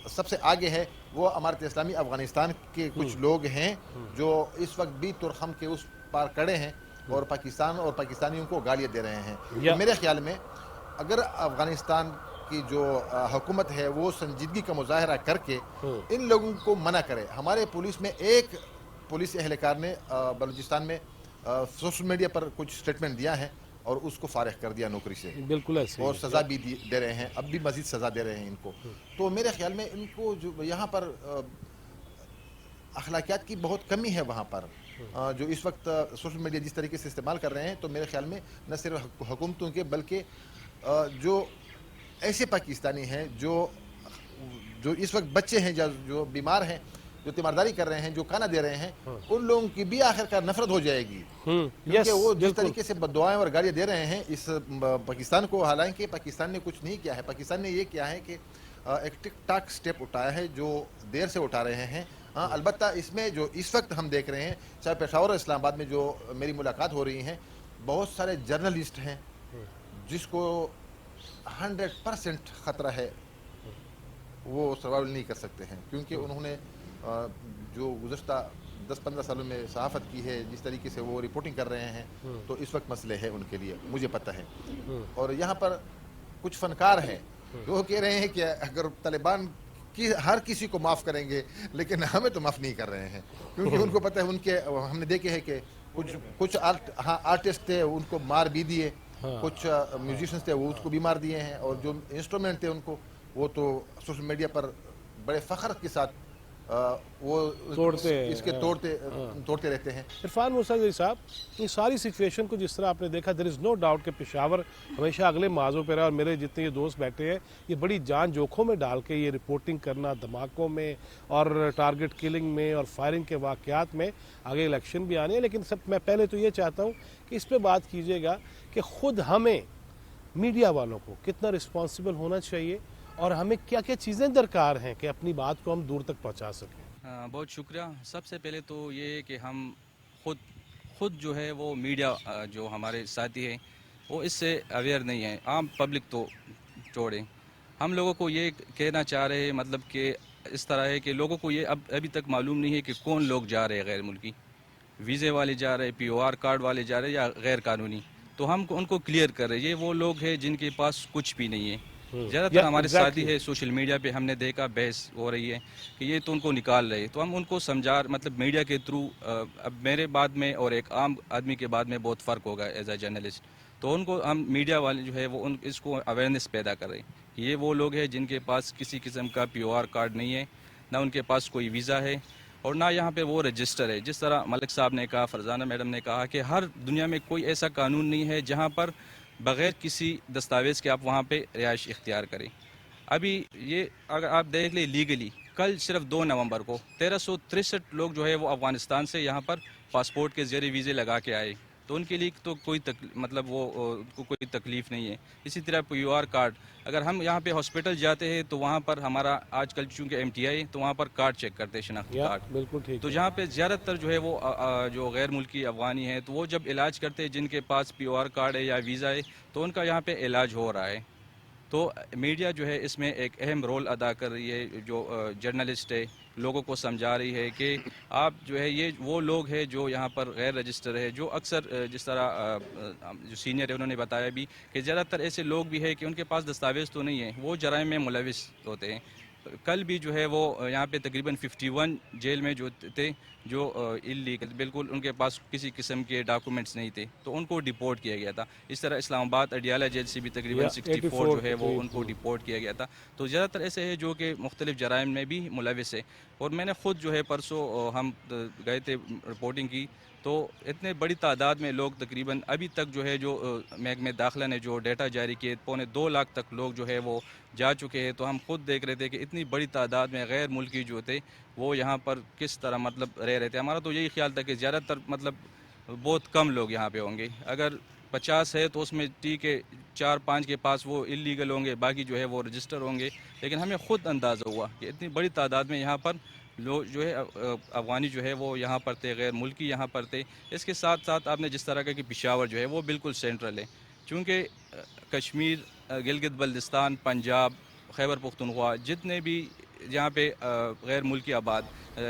E: सबसे आगे है वो अमारत इस्लामी अफ़गानिस्तान के कुछ लोग हैं जो इस वक्त भी तुरखम के उस पार खड़े हैं और पाकिस्तान और पाकिस्तानियों को गालियाँ दे रहे हैं। तो मेरे ख्याल में अगर अफ़गानिस्तान की जो हुकूमत है वो संजीदगी का मुजाहरा करके इन लोगों को मना करे। हमारे पुलिस में एक पुलिस एहलकार ने बलूचिस्तान में सोशल मीडिया पर कुछ स्टेटमेंट दिया है और उसको फारिग कर दिया नौकरी से,
A: बिल्कुल ऐसे,
E: और सज़ा भी दे रहे हैं, अब भी मज़ीद सज़ा दे रहे हैं इनको। तो मेरे ख्याल में इनको जो यहाँ पर अखलाकियात की बहुत कमी है वहाँ पर, जो इस वक्त सोशल मीडिया जिस तरीके से इस्तेमाल कर रहे हैं, तो मेरे ख्याल में न सिर्फ हुकूमतों के बल्कि जो ऐसे पाकिस्तानी हैं जो इस वक्त बच्चे हैं, जो बीमार हैं, जो तीमारदारी कर रहे हैं, जो खाना दे रहे हैं, उन लोगों की भी आखिरकार नफरत हो जाएगी, क्योंकि वो जिस तरीके से बद्दुआएं और गालियां दे रहे हैं इस पाकिस्तान को। हालांकि पाकिस्तान ने कुछ नहीं किया है, पाकिस्तान ने ये किया है कि एक टिक टाक स्टेप उठाया है जो देर से उठा रहे हैं, ہاں البتہ اس میں جو اس وقت ہم دیکھ رہے ہیں چاہے پشاور اور اسلام آباد میں جو میری ملاقات ہو رہی ہیں بہت سارے جرنلسٹ ہیں جس کو 100% خطرہ ہے وہ سروائیول نہیں کر سکتے ہیں کیونکہ انہوں نے جو گزشتہ 10-15 سالوں میں صحافت کی ہے جس طریقے سے وہ رپورٹنگ کر رہے ہیں تو اس وقت مسئلے ہے ان کے لیے مجھے پتہ ہے. اور یہاں پر کچھ فنکار ہیں وہ کہہ رہے ہیں کہ اگر طالبان کی ہر کسی کو معاف کریں گے لیکن ہمیں تو معاف نہیں کر رہے ہیں کیونکہ ان کو پتہ ہے ان کے ہم نے دیکھے ہیں کہ کچھ آرٹسٹ تھے ان کو مار بھی دیے, کچھ میوزیشنس تھے وہ اس کو بھی مار دیے ہیں, اور جو انسٹرومنٹ تھے ان کو وہ تو سوشل میڈیا پر بڑے فخر کے ساتھ وہ اس کے توڑتے رہتے ہیں.
A: عرفان موسیٰ جی صاحب, یہ ساری سچویشن کو جس طرح آپ نے دیکھا دیر از نو ڈاؤٹ کہ پشاور ہمیشہ اگلے مواضوع پہ رہا, اور میرے جتنے یہ دوست بیٹھے ہیں یہ بڑی جان جوکھوں میں ڈال کے یہ رپورٹنگ کرنا دھماکوں میں اور ٹارگٹ کلنگ میں اور فائرنگ کے واقعات میں, آگے الیکشن بھی آنے ہیں, لیکن میں پہلے تو یہ چاہتا ہوں کہ اس پہ بات کیجیے گا کہ خود ہمیں میڈیا والوں کو کتنا رسپانسبل ہونا چاہیے اور ہمیں کیا کیا چیزیں درکار ہیں کہ اپنی بات کو ہم دور تک پہنچا سکیں.
F: بہت شکریہ. سب سے پہلے تو یہ کہ ہم خود جو ہے وہ میڈیا جو ہمارے ساتھی ہیں وہ اس سے اویئر نہیں ہیں, عام پبلک تو چھوڑیں. ہم لوگوں کو یہ کہنا چاہ رہے ہیں مطلب کہ اس طرح ہے کہ لوگوں کو یہ ابھی تک معلوم نہیں ہے کہ کون لوگ جا رہے ہیں غیر ملکی, ویزے والے جا رہے, POR کارڈ والے جا رہے یا غیر قانونی. تو ہم ان کو کلیئر کر رہے ہیں. یہ وہ لوگ ہیں جن کے پاس کچھ بھی نہیں ہے. زیادہ تر ہمارے ساتھی ہے سوشل میڈیا پہ ہم نے دیکھا بحث ہو رہی ہے کہ یہ تو ان کو نکال رہے, تو ہم ان کو سمجھا مطلب میڈیا کے تھرو. اب میرے بعد میں اور ایک عام آدمی کے بعد میں بہت فرق ہوگا ایز اے جرنلسٹ, تو ان کو ہم میڈیا والے جو ہے وہ اس کو اویئرنیس پیدا کر رہے ہیں کہ یہ وہ لوگ ہیں جن کے پاس کسی قسم کا POR کارڈ نہیں ہے, نہ ان کے پاس کوئی ویزا ہے اور نہ یہاں پہ وہ رجسٹر ہے. جس طرح ملک صاحب نے کہا, فرزانہ میڈم نے کہا کہ ہر دنیا میں کوئی ایسا قانون نہیں ہے جہاں پر بغیر کسی دستاویز کے آپ وہاں پہ رہائش اختیار کریں. ابھی یہ اگر آپ دیکھ لیں لیگلی, کل صرف 2 نومبر کو 1363 لوگ جو ہے وہ افغانستان سے یہاں پر پاسپورٹ کے ذریعے ویزے لگا کے آئے, تو ان کے لیے تو کوئی مطلب وہ کو کوئی تکلیف نہیں ہے. اسی طرح POR کارڈ, اگر ہم یہاں پہ ہاسپٹل جاتے ہیں تو وہاں پر ہمارا آج کل چونکہ MTI تو وہاں پر کارڈ چیک کرتے ہیں, شناختی کارڈ.
A: بالکل ٹھیک.
F: تو جہاں پہ زیادہ تر جو ہے وہ جو غیر ملکی افغانی ہیں تو وہ جب علاج کرتے ہیں جن کے پاس POR کارڈ ہے یا ویزا ہے تو ان کا یہاں پہ علاج ہو رہا ہے. تو میڈیا جو ہے اس میں ایک اہم رول ادا کر رہی ہے, جو جرنلسٹ ہے لوگوں کو سمجھا رہی ہے کہ آپ جو ہے یہ وہ لوگ ہیں جو یہاں پر غیر رجسٹر ہے, جو اکثر جس طرح جو سینئر ہے انہوں نے بتایا بھی کہ زیادہ تر ایسے لوگ بھی ہیں کہ ان کے پاس دستاویز تو نہیں ہے, وہ جرائم میں ملوث ہوتے ہیں. کل بھی جو ہے وہ یہاں پہ تقریباً 51 جیل میں جو تھے جو اللیگل, بالکل ان کے پاس کسی قسم کے ڈاکومنٹس نہیں تھے, تو ان کو ڈیپورٹ کیا گیا تھا. اس طرح اسلام آباد اڈیالہ جیل سے بھی تقریباً 64 جو ہے وہ ان کو ڈیپورٹ کیا گیا تھا. تو زیادہ تر ایسے ہیں جو کہ مختلف جرائم میں بھی ملوث ہے. اور میں نے خود جو ہے پرسوں ہم گئے تھے رپورٹنگ کی, تو اتنے بڑی تعداد میں لوگ تقریباً ابھی تک جو ہے جو محکمہ داخلہ نے جو ڈیٹا جاری کیے 2.25 لاکھ تک لوگ جو ہے وہ جا چکے ہیں. تو ہم خود دیکھ رہے تھے کہ اتنی بڑی تعداد میں غیر ملکی جو تھے وہ یہاں پر کس طرح مطلب رہ رہے تھے. ہمارا تو یہی خیال تھا کہ زیادہ تر مطلب بہت کم لوگ یہاں پہ ہوں گے, اگر 50 ہے تو اس میں ٹھیک ہے 4-5 کے پاس وہ اللیگل ہوں گے, باقی جو ہے وہ رجسٹر ہوں گے. لیکن ہمیں خود اندازہ ہوا کہ اتنی بڑی تعداد میں یہاں پر لوگ جو ہے افغانی جو ہے وہ یہاں پر تھے, غیر ملکی یہاں پر تھے. اس کے ساتھ ساتھ آپ نے جس طرح کا کہ پشاور جو ہے وہ بالکل سینٹرل ہے, چونکہ کشمیر, گلگت بلتستان, پنجاب, خیبر پختونخوا جتنے بھی یہاں پہ غیر ملکی آباد,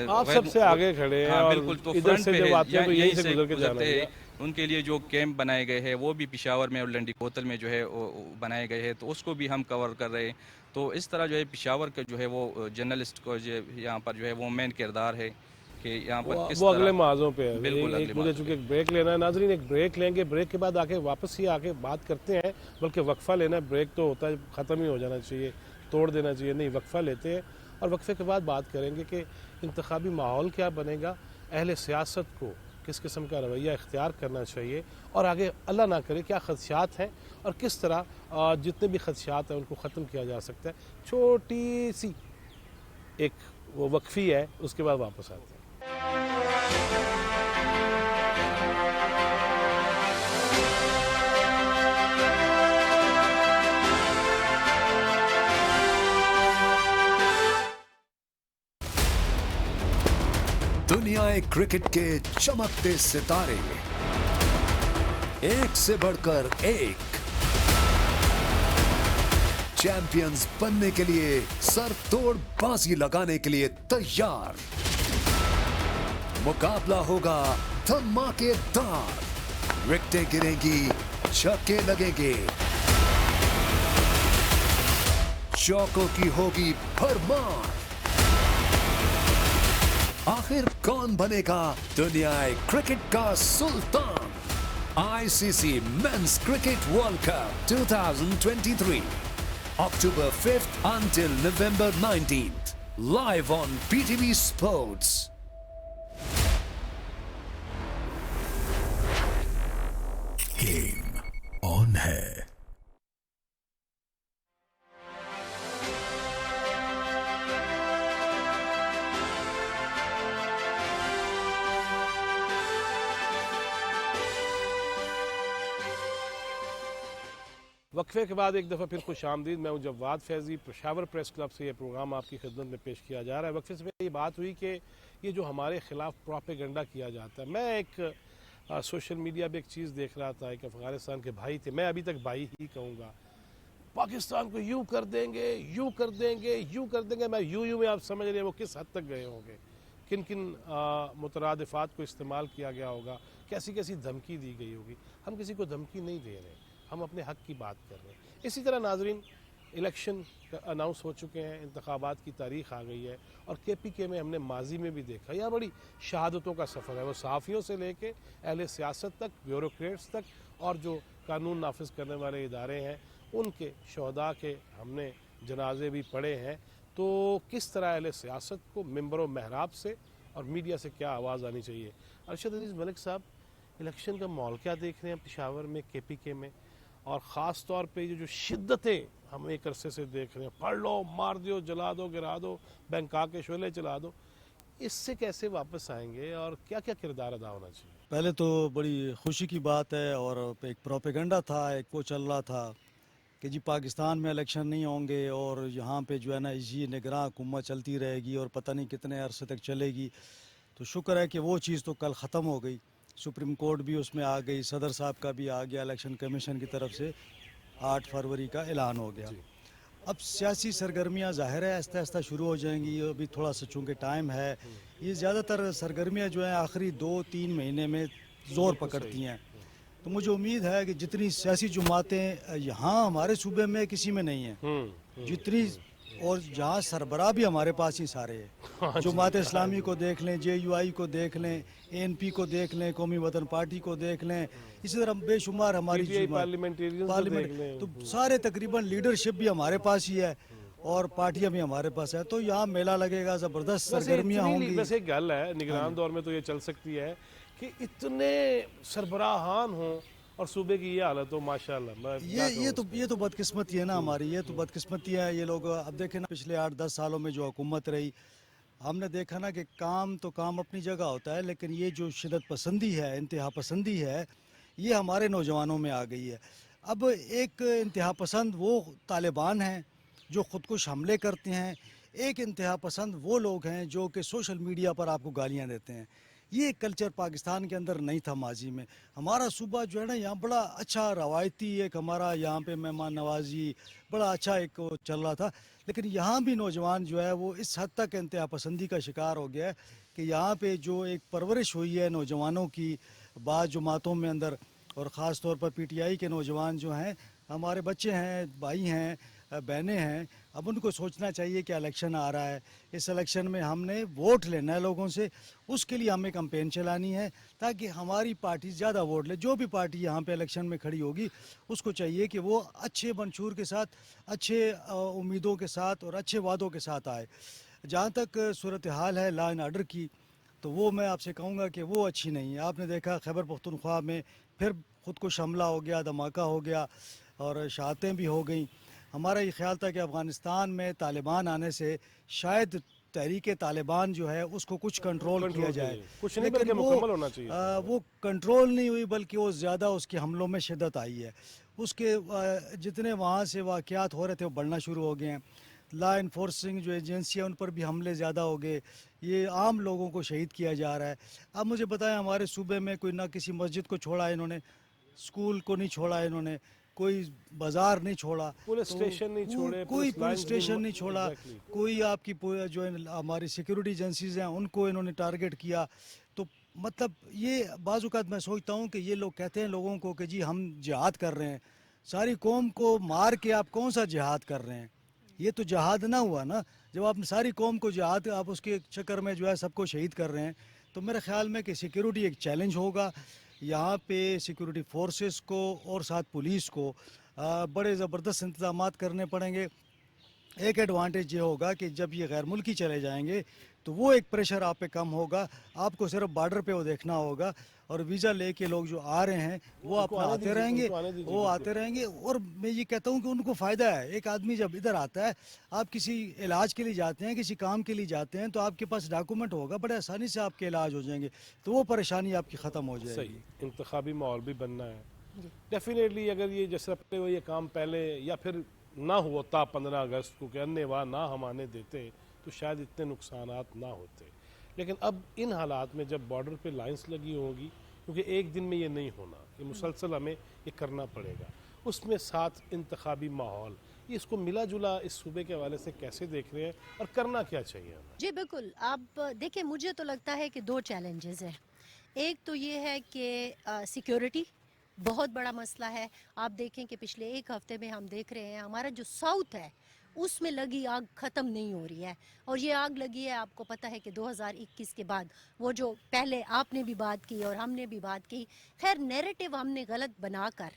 A: آپ سب سے آگے کھڑے ہیں,
F: بالکل, تو فرنٹ پہ یہیں سے گزرتے ہیں. ان کے لیے جو کیمپ بنائے گئے ہیں وہ بھی پشاور میں اور لنڈی کوتل میں جو ہے بنائے گئے ہیں, تو اس کو بھی ہم کور کر رہے ہیں. تو اس طرح جو ہے پشاور کا جو ہے وہ جرنلسٹ کو جو یہاں پر جو ہے وہ مین کردار ہے کہ یہاں پر کس
A: وہ
F: طرح
A: اگلے مواضوع پہ ہے.
F: بالکل
A: مجھے چونکہ ایک بریک لینا ہے ناظرین, ایک بریک لیں گے, بریک کے بعد آ کے واپس ہی آ کے بات کرتے ہیں, بلکہ وقفہ لینا ہے. بریک تو ہوتا ہے ختم ہی ہو جانا چاہیے, توڑ دینا چاہیے, نہیں وقفہ لیتے ہیں اور وقفے کے بعد بات کریں گے کہ انتخابی ماحول کیا بنے گا, اہل سیاست کو کس قسم کا رویہ اختیار کرنا چاہیے, اور آگے اللہ نہ کرے کیا خدشات ہیں اور کس طرح جتنے بھی خدشات ہیں ان کو ختم کیا جا سکتا ہے. چھوٹی سی ایک وہ وقفی ہے, اس کے بعد واپس آتے ہیں.
G: क्रिकेट के चमकते सितारे, एक से बढ़कर एक, चैंपियंस बनने के लिए सर तोड़ बाजी लगाने के लिए तैयार। मुकाबला होगा धमाकेदार, विकेटें गिरेंगी, छक्के लगेंगे, चौकों की होगी भरमार। आखिर कौन बनेगा दुनियाई क्रिकेट का सुल्तान? ICC Men's Cricket World Cup 2023, October 5th until November 19th, live on PTV Sports. Game on है।
A: वक्फे के बाद एक दफ़ा फिर खुश आमदीद। मैं हूं जवाद फैज़ी। पेशावर प्रेस क्लब से ये प्रोग्राम आपकी खिदमत में पेश किया जा रहा है। वक्फे से पहले ये बात हुई कि ये जो हमारे ख़िलाफ़ प्रोपेगेंडा किया जाता है, मैं एक सोशल मीडिया पे एक चीज़ देख रहा था। एक अफ़गानिस्तान के भाई थे, मैं अभी तक भाई ही कहूँगा, पाकिस्तान को यूँ कर देंगे, यूँ कर देंगे, यूँ कर देंगे। मैं यूँ में आप समझ रहे हैं वो किस हद तक गए होंगे, किन किन मुतरादिफ़ात को इस्तेमाल किया गया होगा, कैसी कैसी धमकी दी गई होगी। हम किसी को धमकी नहीं दे रहे, हम अपने हक़ की बात कर रहे हैं। इसी तरह नाज़रीन, इलेक्शन अनाउंस हो चुके हैं, इंतखाबात की तारीख़ आ गई है और KPK में हमने माजी में भी देखा, यह बड़ी शहादतों का सफ़र है। वो सहाफ़ियों से लेके अहले सियासत तक, ब्यूरोक्रेट्स तक और जो कानून नाफिज करने वाले इदारे हैं उनके शहदा के हमने जनाजे भी पढ़े हैं। तो किस तरह अहले सियासत को मिंबर व महराब से और मीडिया से क्या आवाज़ आनी चाहिए। अरशद अजीज़ मलिक साहब, इलेक्शन का माहौल क्या देख रहे हैं पेशावर में, KPK में, और ख़ास तौर पे ये जो शिद्दतें हम एक अरसे से देख रहे हैं, पढ़ लो, मार दो, जला दो, गिरा दो, बैंका के शोले चला दो, इससे कैसे वापस आएंगे और क्या क्या किरदार अदा होना चाहिए?
B: पहले तो बड़ी खुशी की बात है, और एक प्रोपेगेंडा था, एक वो चल रहा था कि जी पाकिस्तान में इलेक्शन नहीं होंगे और यहाँ पे जो है ना इसी निगरान हुकूमत चलती रहेगी और पता नहीं कितने अरसे तक चलेगी। तो शुक्र है कि वो चीज़ तो कल ख़त्म हो गई। सुप्रीम कोर्ट भी उसमें आ गई, सदर साहब का भी आ गया, इलेक्शन कमीशन की तरफ से 8 फरवरी का ऐलान हो गया। अब सियासी सरगर्मियाँ ज़ाहिर है आहिस्ता आहिस्ता शुरू हो जाएंगी। ये अभी थोड़ा सा चूँकि टाइम है, ये ज़्यादातर सरगर्मियाँ जो हैं आखिरी 2-3 महीने में ज़ोर पकड़ती हैं। तो मुझे उम्मीद है कि जितनी सियासी जमातें यहाँ हमारे सूबे में किसी में नहीं हैं, जितनी, और जहाँ सरबराह भी हमारे पास ही सारे हैं। जमात इस्लामी को देख लें, JUI को देख लें, ANP को देख लें, कौमी वतन पार्टी को देख लें, इसी तरह बेशुमार हमारी पार्लियामेंट, तो सारे तकरीबन लीडरशिप भी हमारे पास ही है और पार्टियां भी हमारे पास है। तो यहाँ मेला लगेगा, ज़बरदस्त सरगर्मियाँ होंगी।
A: वैसे एक गल है, निगरान दौर में तो ये चल सकती है कि इतने सरबराहान हों और सूबे की ये हालत हो, माशाल्लाह।
B: ये तो बदकिस्मती है ना हमारी, ये तो बदकिस्मती है। ये लोग अब देखें ना, पिछले 8-10 सालों में जो हुकूमत रही, हमने देखा ना कि काम तो काम अपनी जगह होता है, लेकिन ये जो शिदत पसंदी है, इंतहा पसंदी है, ये हमारे नौजवानों में आ गई है। अब एक इंतहा पसंद वो तालिबान हैं जो ख़ुदकुश हमले करते हैं, एक इंतहा पसंद वो लोग हैं जो कि सोशल मीडिया पर आपको गालियाँ देते हैं। ये कल्चर पाकिस्तान के अंदर नहीं था माजी में। हमारा सूबा जो है ना यहाँ बड़ा अच्छा रवायती, एक हमारा यहाँ पे मेहमान नवाजी बड़ा अच्छा एक चल रहा था। लेकिन यहाँ भी नौजवान जो है वो इस हद तक इंतहा पसंदी का शिकार हो गया है कि यहाँ पे जो एक परवरिश हुई है नौजवानों की बाद जमातों में अंदर, और ख़ास तौर पर PTI के नौजवान जो हैं, हमारे बच्चे हैं, भाई हैं, बहनें हैं, अब उनको सोचना चाहिए कि इलेक्शन आ रहा है, इस इलेक्शन में हमने वोट लेना है लोगों से, उसके लिए हमें कैंपेन चलानी है ताकि हमारी पार्टी ज़्यादा वोट ले। जो भी पार्टी यहाँ पे इलेक्शन में खड़ी होगी उसको चाहिए कि वो अच्छे मंशूर के साथ, अच्छे उम्मीदों के साथ और अच्छे वादों के साथ आए। जहाँ तक सूरत हाल है लॉ एंड आर्डर की, तो वो मैं आपसे कहूँगा कि वो अच्छी नहीं है। आपने देखा खैबर पख्तूनख्वा में फिर ख़ुदकुश हमला हो गया, धमाका हो गया और शहादतें भी हो गई। हमारा ये ख्याल था कि अफ़गानिस्तान में तालिबान आने से शायद तहरीक तालिबान जो है उसको कुछ कंट्रोल किया जाए,
A: कुछ नहीं बल्कि मुकम्मल होना चाहिए।
B: वो कंट्रोल नहीं हुई, बल्कि वो ज़्यादा उसके हमलों में शिद्दत आई है। उसके जितने वहाँ से वाक़यात हो रहे थे वो बढ़ना शुरू हो गए हैं। ला इन्फोर्सिंग जो एजेंसियाँ उन पर भी हमले ज़्यादा हो गए, ये आम लोगों को शहीद किया जा रहा है। अब मुझे बताएं, हमारे सूबे में कोई ना किसी मस्जिद को छोड़ा इन्होंने, स्कूल को नहीं छोड़ा इन्होंने, कोई बाजार नहीं छोड़ा,
A: पुलिस स्टेशन नहीं छोड़े,
B: कोई
A: पुलिस
B: पुलिस
A: लाइन्स
B: स्टेशन नहीं छोड़ा,
A: Exactly.
B: कोई आपकी जो हमारी सिक्योरिटी एजेंसीज हैं उनको इन्होंने टारगेट किया। तो मतलब ये बाज़-औक़ात मैं सोचता हूँ कि ये लोग कहते हैं लोगों को कि जी हम जिहाद कर रहे हैं, सारी कौम को मार के आप कौन सा जिहाद कर रहे हैं? ये तो जिहाद ना हुआ ना, जब आप सारी कौम को जिहाद आप उसके चक्कर में जो है सबको शहीद कर रहे हैं। तो मेरे ख्याल में कि सिक्योरिटी एक चैलेंज होगा यहाँ पे, सिक्योरिटी फोर्सेस को और साथ पुलिस को बड़े ज़बरदस्त इंतजामात करने पड़ेंगे। एक एडवांटेज ये होगा कि जब ये गैर मुल्की चले जाएंगे तो वो एक प्रेशर आप पे कम होगा, आपको सिर्फ बॉर्डर पे वो देखना होगा, और वीज़ा लेके लोग जो आ रहे हैं वो अपना आते रहेंगे, वो आते रहेंगे। और मैं ये कहता हूँ कि उनको फ़ायदा है, एक आदमी जब इधर आता है, आप किसी इलाज के लिए जाते हैं, किसी काम के लिए जाते हैं, तो आपके पास डॉक्यूमेंट होगा, बड़े आसानी से आपके इलाज हो जाएंगे, तो वो परेशानी आपकी ख़त्म हो जाएगी।
A: सही, इंतखाबी माहौल भी बनना है डेफिनेटली। अगर ये जैसे अपने ये काम पहले या फिर ना होता 15 अगस्त को, कि अन्नेवाह ना हम आने देते, तो शायद इतने नुकसानात ना होते। लेकिन अब इन हालात में जब बॉर्डर पे लाइंस लगी होंगी, क्योंकि एक दिन में ये नहीं होना, ये मुसलसल हमें ये करना पड़ेगा, उसमें साथ इंतखाबी माहौल, ये इसको मिला जुला इस सूबे के हवाले से कैसे देख रहे हैं और करना क्या चाहिए हमें?
C: जी बिल्कुल, आप देखिए, मुझे तो लगता है कि दो चैलेंजेस हैं। एक तो ये है कि सिक्योरिटी बहुत बड़ा मसला है। आप देखें कि पिछले एक हफ्ते में हम देख रहे हैं हमारा जो साउथ है उसमें लगी आग ख़त्म नहीं हो रही है, और ये आग लगी है, आपको पता है कि 2021 के बाद, वो जो पहले आपने भी बात की और हमने भी बात की, खैर नैरेटिव हमने गलत बनाकर,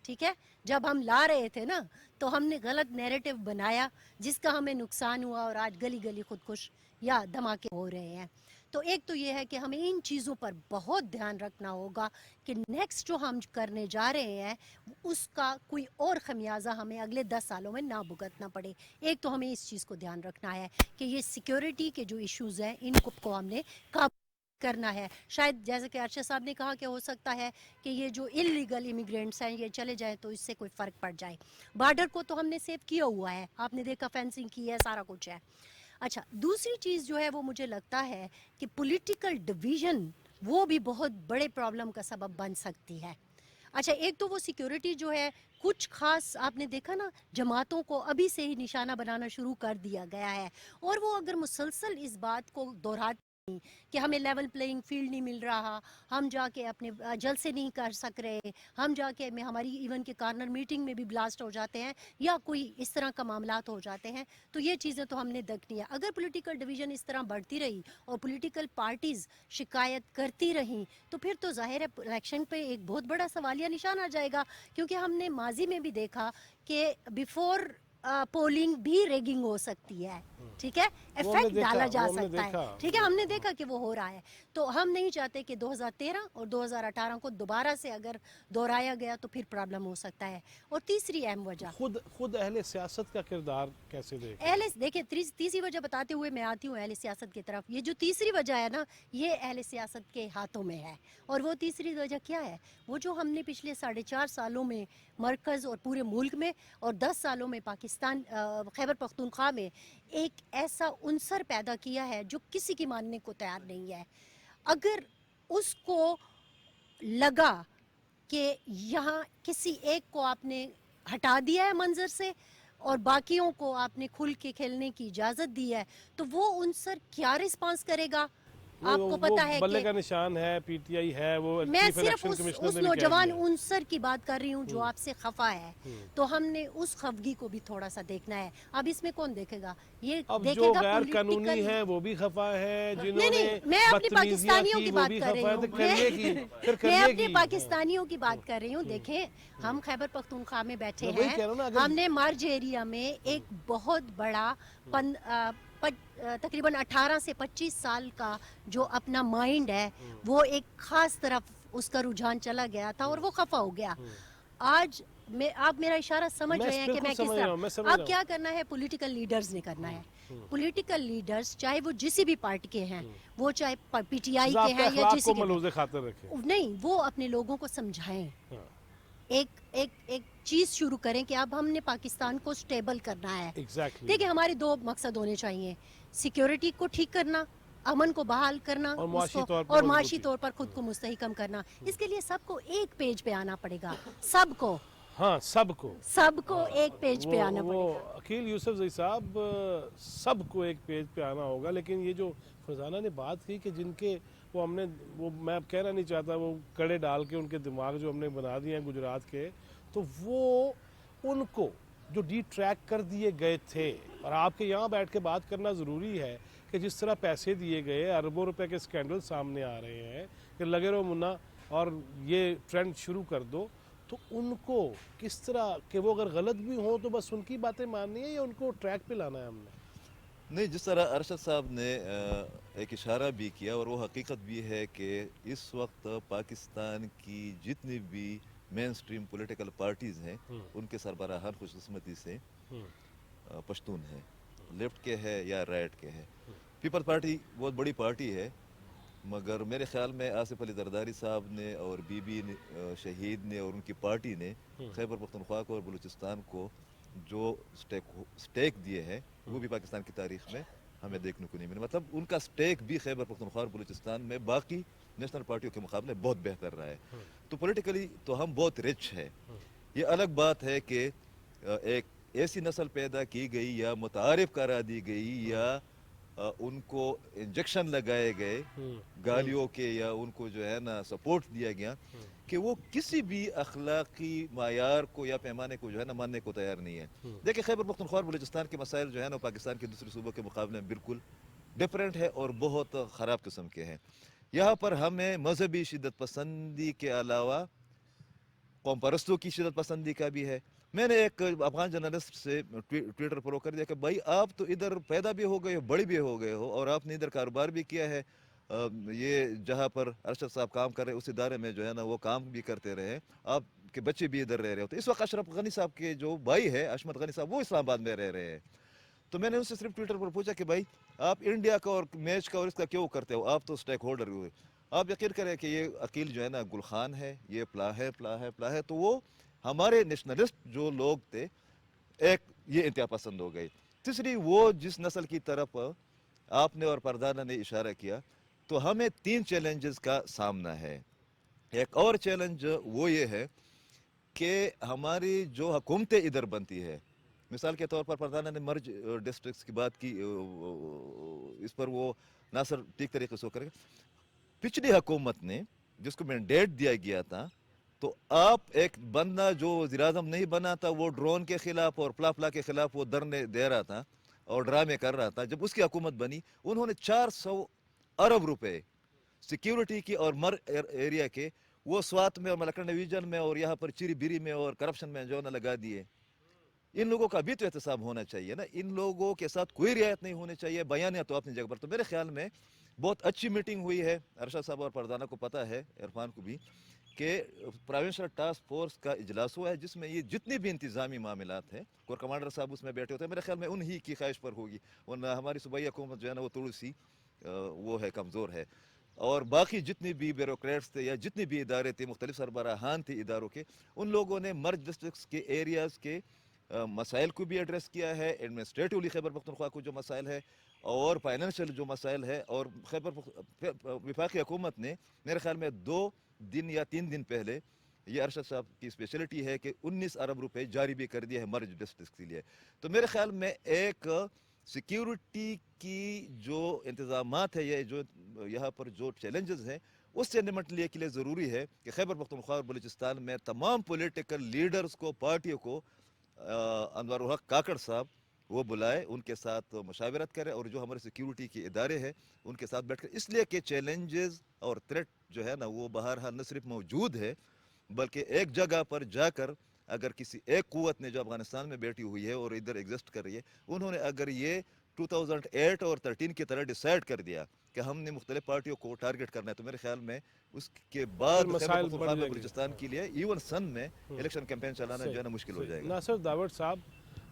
C: ठीक है, जब हम ला रहे थे ना तो हमने गलत नैरेटिव बनाया जिसका हमें नुकसान हुआ, और आज गली गली खुदकुश या धमाके हो रहे हैं। तो एक तो ये है कि हमें इन चीज़ों पर बहुत ध्यान रखना होगा कि नेक्स्ट जो हम करने जा रहे हैं उसका कोई और खमियाजा हमें अगले 10 सालों में ना भुगतना पड़े। एक तो हमें इस चीज़ को ध्यान रखना है कि ये सिक्योरिटी के जो इश्यूज़ हैं इनको हमने काबू करना है। शायद जैसे कि अरशद साहब ने कहा कि हो सकता है कि ये जो इलीगल इमिग्रेंट्स हैं ये चले जाएं तो इससे कोई फ़र्क पड़ जाए। बॉर्डर को तो हमने सेव किया हुआ है, आपने देखा, फेंसिंग की है, सारा कुछ है। अच्छा, दूसरी चीज़ जो है वो मुझे लगता है कि पॉलिटिकल डिवीज़न वो भी बहुत बड़े प्रॉब्लम का सबब बन सकती है। अच्छा, एक तो वो सिक्योरिटी जो है, कुछ खास आपने देखा ना, जमातों को अभी से ही निशाना बनाना शुरू कर दिया गया है, और वो अगर मुसलसल इस बात को दोहराते कि हमें लेवल प्लेइंग फील्ड नहीं मिल रहा, हम जाके अपने जलसे नहीं कर सक रहे, हम जाके में हमारी इवन के कॉर्नर मीटिंग में भी ब्लास्ट हो जाते हैं या कोई इस तरह का मामलात हो जाते हैं, तो ये चीज़ें तो हमने देखनी है। अगर पॉलिटिकल डिवीज़न इस तरह बढ़ती रही और पॉलिटिकल पार्टीज़ शिकायत करती रहीं तो फिर तो ज़ाहिर है इलेक्शन पे एक बहुत बड़ा सवालिया निशान आ जाएगा, क्योंकि हमने माजी में भी देखा कि बिफोर पोलिंग भी रेगिंग हो सकती है, ठीक है, इफेक्ट डाला जा सकता है, ठीक है, हमने देखा कि वो हो रहा है। तो हम नहीं चाहते कि 2013 और 2018 को दोबारा से अगर दोहराया गया तो फिर प्रॉब्लम हो सकता है। और तीसरी अहम वजह,
A: खुद अहले सियासत का किरदार कैसे
C: देखिए, तीसरी वजह बताते हुए मैं आती हूँ अहले सियासत की तरफ। ये जो तीसरी वजह है ना, ये अहले सियासत के हाथों में है। और वो तीसरी वजह क्या है? वो जो हमने पिछले 4.5 सालों में मरकज़ और पूरे मुल्क में और 10 सालों में पाकिस्तान खैबर पख्तूनख्वा में एक ऐसा उनसर पैदा किया है जो किसी की मानने को तैयार नहीं है। अगर उसको लगा कि यहाँ किसी एक को आपने हटा दिया है मंजर से और बाकियों को आपने खुल के खेलने की इजाज़त दी है, तो वो उनसर क्या रिस्पांस करेगा? आपको पता है
A: बल्ले का निशान है, पीटीआई है, वो
C: मैं सिर्फ उस नौजवान उनसर की बात कर रही हूँ जो आपसे खफा है, तो हमने उस खफगी को भी थोड़ा सा देखना है। अब इसमें कौन देखेगा? ये
A: अब
C: देखेगा
A: जो गैर कानूनी है वो भी खफा है, जिन्होंने
C: मैं अपने पाकिस्तानियों की बात कर रही हूँ, मैं अपने पाकिस्तानियों की बात कर रही हूँ। देखें, हम खैबर पख्तूनख्वा में बैठे हैं, हमने मार्ज एरिया में एक बहुत बड़ा तकरीबन 18 से 25 साल का जो अपना माइंड है वो एक खास तरफ उसका रुझान चला गया था और वो खफा हो गया। आज आप मेरा इशारा समझ रहे हैं कि मैं किस तरह, अब क्या करना है? पॉलिटिकल लीडर्स ने करना है। पॉलिटिकल लीडर्स चाहे वो जिस भी पार्टी के हैं, वो चाहे पीटीआई के हैं या जिस नहीं, वो अपने लोगों को समझाएं। एक چیز شروع کریں کہ اب ہم نے پاکستان کو سٹیبل کرنا ہے.
A: ایگزیکٹلی.
C: دیکھیں ہمارے دو مقصد ہونے چاہیے, سیکیورٹی کو ٹھیک کرنا, امن کو بحال کرنا,
A: اور معاشی طور پر
C: اور معاشی
A: مضبوطی.
C: طور پر خود کو مستحکم کرنا. اس کے لیے سب کو ایک پیج پہ آنا پڑے گا, سب کو
A: ہاں سب کو
C: ایک پیج پہ آنا پڑے
A: وہ
C: گا.
A: عقیل یوسف زئی صاحب سب کو ایک پیج پہ آنا ہوگا. لیکن یہ جو فرزانہ نے بات کی کہ جن کے وہ ہم نے وہ میں اب کہنا نہیں چاہتا وہ کڑے ڈال کے ان کے دماغ جو ہم نے بنا دیے ہیں گجرات کے, تو وہ ان کو جو ڈی ٹریک کر دیے گئے تھے, اور آپ کے یہاں بیٹھ کے بات کرنا ضروری ہے کہ جس طرح پیسے دیے گئے, اربوں روپے کے سکینڈل سامنے آ رہے ہیں کہ لگے رہو منا اور یہ ٹرینڈ شروع کر دو, تو ان کو کس طرح کہ وہ اگر غلط بھی ہوں تو بس ان کی باتیں ماننی ہے یا ان کو ٹریک پہ لانا ہے ہم نے؟
D: نہیں, جس طرح ارشد صاحب نے ایک اشارہ بھی کیا اور وہ حقیقت بھی ہے کہ اس وقت پاکستان کی جتنی بھی مین سٹریم پولیٹیکل پارٹیز ہیں ان کے سربراہان خوش قسمتی سے پشتون ہیں, لیفٹ کے ہے یا رائٹ کے ہے. پیپل پارٹی بہت بڑی پارٹی ہے, مگر میرے خیال میں آصف علی زرداری صاحب نے اور بی بی شہید نے اور ان کی پارٹی نے خیبر پختونخوا کو اور بلوچستان کو جو سٹیک دیے ہیں وہ بھی پاکستان کی تاریخ میں ہمیں دیکھنے کو نہیں ملے. مطلب ان کا سٹیک بھی خیبر پختونخوا اور بلوچستان میں باقی نیشنل پارٹیوں کے مقابلے بہت بہتر رہا ہے. تو پولیٹیکلی تو ہم بہت رچ ہے. یہ الگ بات ہے کہ ایک ایسی نسل پیدا کی گئی یا متعارف کرا دی گئی یا ان کو انجیکشن لگائے گئے گالیوں کے یا ان کو جو ہے نا سپورٹ دیا گیا کہ وہ کسی بھی اخلاقی معیار کو یا پیمانے کو جو ہے نا ماننے کو تیار نہیں ہے. دیکھیں خیبر پختونخوا اور بلوچستان کے مسائل جو ہے نا پاکستان کے دوسرے صوبوں کے مقابلے میں بالکل ڈفرینٹ ہے اور بہت خراب قسم کے ہیں. یہاں پر ہمیں مذہبی شدت پسندی کے علاوہ قوم پرستوں کی شدت پسندی کا بھی ہے. میں نے ایک افغان جرنلسٹ سے ٹویٹر فالو کر دیا کہ بھائی آپ تو ادھر پیدا بھی ہو گئے ہو, بڑی بھی ہو گئے ہو, اور آپ نے ادھر کاروبار بھی کیا ہے, یہ جہاں پر ارشد صاحب کام کر رہے ہیں اس ادارے میں جو ہے نا وہ کام بھی کرتے رہے, آپ کے بچے بھی ادھر رہ رہے ہوتے. اس وقت اشرف غنی صاحب کے جو بھائی ہے اشمت غنی صاحب وہ اسلام آباد میں رہ رہے ہیں. تو میں نے ان سے صرف ٹویٹر پر پوچھا کہ بھائی آپ انڈیا کا اور میچ کا اور اس کا کیوں کرتے ہو, آپ تو سٹیک ہولڈر ہوئے. آپ یقین کریں کہ یہ عقیل جو ہے نا گل خان ہے, یہ پلا ہے, تو وہ ہمارے نیشنلسٹ جو لوگ تھے ایک یہ انتہا پسند ہو گئے. تیسری وہ جس نسل کی طرف آپ نے اور پردانہ نے اشارہ کیا, تو ہمیں 3 چیلنجز کا سامنا ہے. ایک اور چیلنج وہ یہ ہے کہ ہماری جو حکومتیں ادھر بنتی ہے, مثال کے طور پر پردانہ نے مرج ڈسٹرکٹس کی بات کی, اس پر وہ ناصر ٹھیک طریقے سے کرے گا. پچھلی حکومت نے جس کو مینڈیٹ دیا گیا تھا, تو آپ ایک بندہ جو وزیر اعظم نہیں بنا تھا وہ ڈرون کے خلاف اور پلا کے خلاف وہ دھرنے دے رہا تھا اور ڈرامے کر رہا تھا. جب اس کی حکومت بنی انہوں نے 400 ارب روپے سیکیورٹی کی اور مر ایریا کے وہ سوات میں اور ملکنڈ ڈویژن میں اور یہاں پر چیری بیری میں اور کرپشن میں جو نہ لگا دیے. ان لوگوں کا بھی تو احتساب ہونا چاہیے نا, ان لوگوں کے ساتھ کوئی رعایت نہیں ہونی چاہیے. بیانیہ تو اپنی جگہ پر. تو میرے خیال میں بہت اچھی میٹنگ ہوئی ہے. ارشد صاحب اور پردانہ کو پتہ ہے, عرفان کو بھی, کہ پروونشل ٹاسک فورس کا اجلاس ہوا ہے جس میں یہ جتنی بھی انتظامی معاملات ہیں, کور کمانڈر صاحب اس میں بیٹھے ہوتے ہیں. میرے خیال میں انہی کی خواہش پر ہوگی, ورنہ ہماری صوبائی حکومت جو ہے نا وہ تھوڑی سی وہ ہے, کمزور ہے. اور باقی جتنی بھی بیوروکریٹس تھے یا جتنی بھی ادارے تھے, مختلف سربراہان تھے اداروں کے, ان لوگوں نے مرج ڈسٹرکٹس کے ایریاز کے مسائل کو بھی ایڈریس کیا ہے. ایڈمنسٹریٹولی خیبر پختونخوا کو جو مسائل ہے اور فائنینشیل جو مسائل ہے, اور وفاقی حکومت نے میرے خیال میں 2 دن یا 3 دن پہلے, یہ ارشد صاحب کی اسپیشلٹی ہے کہ 19 ارب روپے جاری بھی کر دیا ہے مرج ڈسٹرکٹ کے لیے. تو میرے خیال میں ایک سیکیورٹی کی جو انتظامات ہے, یہ جو یہاں پر جو چیلنجز ہیں اس سے نمٹنے کے لیے ضروری ہے کہ خیبر پختونخوا اور بلوچستان میں تمام پولیٹیکل لیڈرز کو, پارٹیوں کو, انوار الحق کاکڑ صاحب وہ بلائے, ان کے ساتھ مشاورت کرے, اور جو ہمارے سیکیورٹی کے ادارے ہیں ان کے ساتھ بیٹھ کر, اس لیے کہ چیلنجز اور تھریٹ جو ہے نا وہ بہرحال نہ صرف موجود ہے بلکہ ایک جگہ پر جا کر اگر کسی ایک قوت نے جو افغانستان میں بیٹھی ہوئی ہے اور ادھر ایگزسٹ کر رہی ہے, انہوں نے اگر یہ 2008 اور 13 کی طرح ڈیسائیڈ کر دیا کہ ہم نے مختلف پارٹیوں کو ٹارگٹ کرنا ہے, تو میرے خیال میں اس کے بعد خیبر پختونخوا اور بلوچستان کے لیے ایون سن میں الیکشن کیمپین چلانا جو ہے نا مشکل ہو جائے گا.
A: ناصر داوڑ صاحب,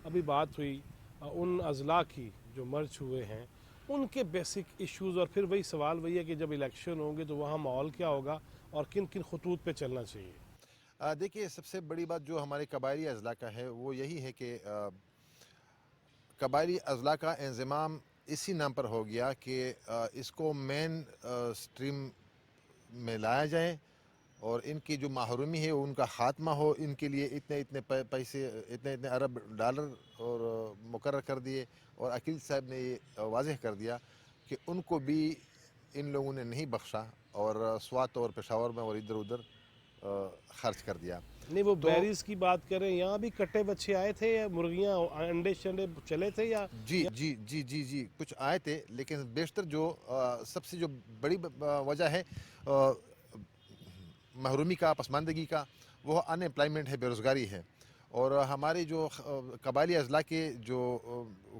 A: ابھی بات ہوئی ان اضلاع کی جو مرج ہوئے ہیں, ان کے بیسک ایشوز, اور پھر وہی سوال وہی ہے کہ جب الیکشن ہوں گے تو وہاں ماحول کیا ہوگا اور کن کن خطوط پہ چلنا چاہیے؟
E: देखिए, सबसे बड़ी बात जो हमारे कबायली अजला का है वो यही है कि कबायली अजला का इंज़माम इसी नाम पर हो गया कि इसको मेन स्ट्रीम में लाया जाए और इनकी जो महरूमी है उनका ख़ात्मा हो। इनके लिए इतने इतने पैसे, इतने इतने अरब डॉलर और मुकर्रर कर दिए, और अकील साहब ने ये वाज़ेह कर दिया कि उनको भी इन लोगों ने नहीं बख्शा और स्वात और पेशावर में और इधर उधर खर्च कर दिया।
A: नहीं, वो बैरीज की बात करें, यहाँ भी कट्टे बच्चे आए थे या मुर्गियाँ अंडे शंडे चले थे या?
E: जी जी जी जी जी कुछ आए थे, लेकिन बेशतर जो सबसे जो बड़ी वजह है महरूमी का, पसमानदगी का, वो अनएम्प्लॉयमेंट है, बेरोज़गारी है। और हमारे जो कबायली अजला के जो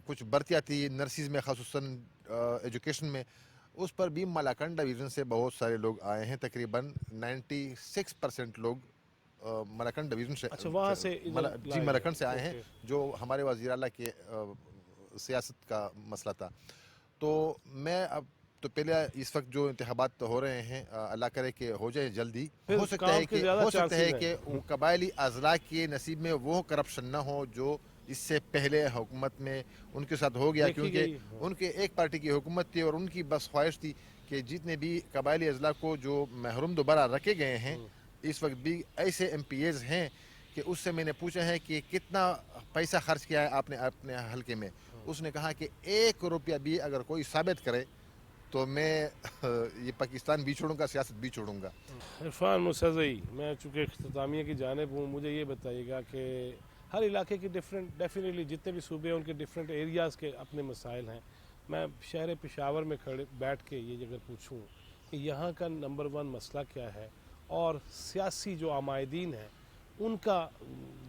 E: कुछ भर्तियाँ थी नर्सिस में, ख़ासुसन एजुकेशन में, उस पर भी मलाकंड डिवीज़न से बहुत सारे लोग आए हैं। तकरीबन 96% लोग मलाकंड डिवीज़न से,
A: अच्छा, वहाँ से
E: जी मलाकंड से आए हैं, जो हमारे वज़ीर आला के सियासत का मसला था। तो मैं अब तो पहले इस वक्त जो इंतखाबात हो रहे हैं, अल्लाह करे कि हो जाए जल्दी। हो सकता है कि कबायली अजला के नसीब में वो करप्शन ना हो जो इससे पहले हुकूमत में उनके साथ हो गया, क्योंकि उनके एक पार्टी की हुकूमत थी और उनकी बस ख्वाहिश थी कि जितने भी कबायली अजला को जो महरूम दोबारा रखे गए हैं, इस वक्त भी ऐसे MPAs हैं कि उससे मैंने पूछा है कि कितना पैसा खर्च किया है आपने अपने हलके में। उसने कहा कि 1 रुपया भी अगर कोई साबित करे तो मैं ये पाकिस्तान भी छोड़ूंगा, सियासत भी छोड़ूंगा।
A: इरफान मुसज़ई, मैं चूँकि इख्तितामिया की जानिब हूँ, मुझे ये बताइएगा कि हर इलाके की डेफिनेटली जितने भी सूबे हैं उनके डिफरेंट एरियाज़ के अपने मसाइल हैं। मैं शहर पेशावर में खड़े बैठ के ये अगर पूछूँ कि यहाँ का नंबर 1 मसला क्या है और सियासी जो आमायदीन हैं उनका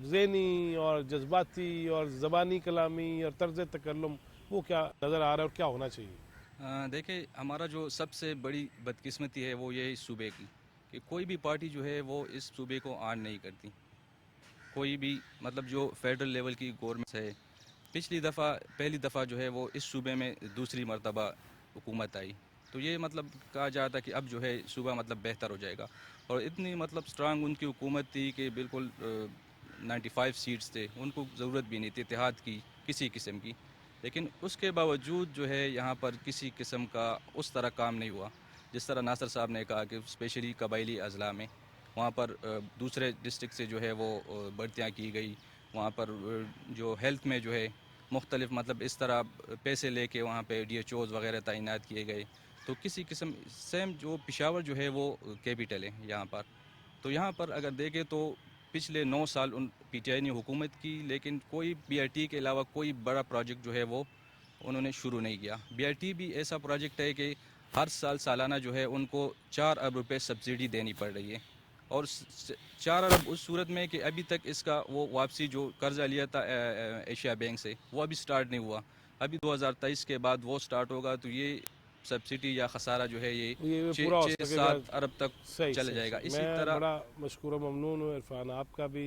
A: ज़हनी और जज्बाती और ज़बानी कलामी और तर्ज़ तकल्लुम वो क्या नज़र आ रहा है और क्या होना चाहिए?
F: देखिए, हमारा जो सबसे बड़ी बदकिस्मती है वो ये इस सूबे की, कि कोई भी पार्टी जो है वो इस सूबे को आन नहीं करती। कोई भी मतलब जो फेडरल लेवल की गवर्नमेंट है, पहली दफ़ा जो है वो इस सूबे में दूसरी मरतबा हुकूमत आई, तो ये मतलब कहा जाता कि अब जो है सूबा मतलब बेहतर हो जाएगा। और इतनी मतलब स्ट्रांग उनकी हुकूमत थी कि बिल्कुल 95 सीट्स थे, उनको ज़रूरत भी नहीं थी इत्तेहाद की किसी किस्म की। लेकिन उसके बावजूद जो है यहाँ पर किसी किस्म का उस तरह काम नहीं हुआ। जिस तरह नासिर साहब ने कहा कि स्पेशली कबायली अजला में वहाँ पर दूसरे डिस्ट्रिक्ट से जो है वो भर्तियाँ की गई। वहाँ पर जो हेल्थ में जो है मुख्तलिफ मतलब इस तरह पैसे लेके वहाँ पे DHOs वगैरह तैनात किए गए। तो किसी किस्म सेम जो पेशावर जो है वो कैपिटल है यहाँ पर, तो यहाँ पर अगर देखें तो पिछले 9 साल PTI ने हुकूमत की, लेकिन कोई BRT के अलावा कोई बड़ा प्रोजेक्ट जो है वो उन्होंने शुरू नहीं किया। BRT भी ऐसा प्रोजेक्ट है कि हर साल सालाना जो है उनको 4 अरब रुपए सब्सिडी देनी पड़ रही है, और 4 अरब उस सूरत में कि अभी तक इसका वो वापसी जो कर्जा लिया था एशिया बैंक से वो अभी स्टार्ट नहीं हुआ। अभी 2023 के बाद वो स्टार्ट होगा, तो ये सब्सिडी या खसारा जो है ये 6-7 अरब तक चले जाएगा। इसी तरह
A: बड़ा मशकूर व ममनून हूँ इरफान आपका भी।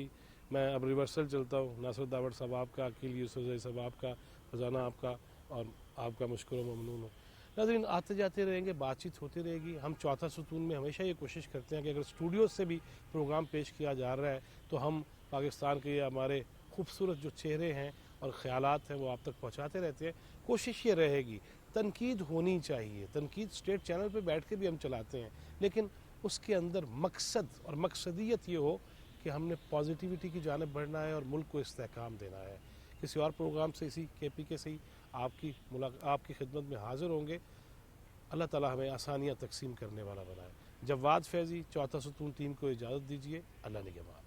A: मैं अब रिवर्सल चलता हूँ, नासिर दावड़ साहब आपका, अकील यूसुफ साहब आपका, फजाना आपका, और आपका मशकूर व ममनून हूँ। नाज़रीन, आते जाते रहेंगे, बातचीत होती रहेगी। हम चौथा सुतून में हमेशा ये कोशिश करते हैं कि अगर स्टूडियो से भी प्रोग्राम पेश किया जा रहा है तो हम पाकिस्तान के हमारे खूबसूरत जो चेहरे हैं और ख़यालात हैं वो आप तक पहुँचाते रहते हैं। कोशिश ये रहेगी, तनकीद होनी चाहिए। तनकीद स्टेट चैनल पे बैठ के भी हम चलाते हैं, लेकिन उसके अंदर मकसद और मकसदियत ये हो कि हमने पॉजिटिविटी की जानिब बढ़ना है और मुल्क को इस्तेहकाम देना है। किसी और प्रोग्राम से इसी KPK से ही आपकी खिदमत में हाज़िर होंगे। अल्लाह ताला हमें आसानियाँ तकसीम करने वाला बनाए। जवाद फैज़ी, चौथा सुतून टीम को इजाज़त दीजिए। अल्लाह निगहबान।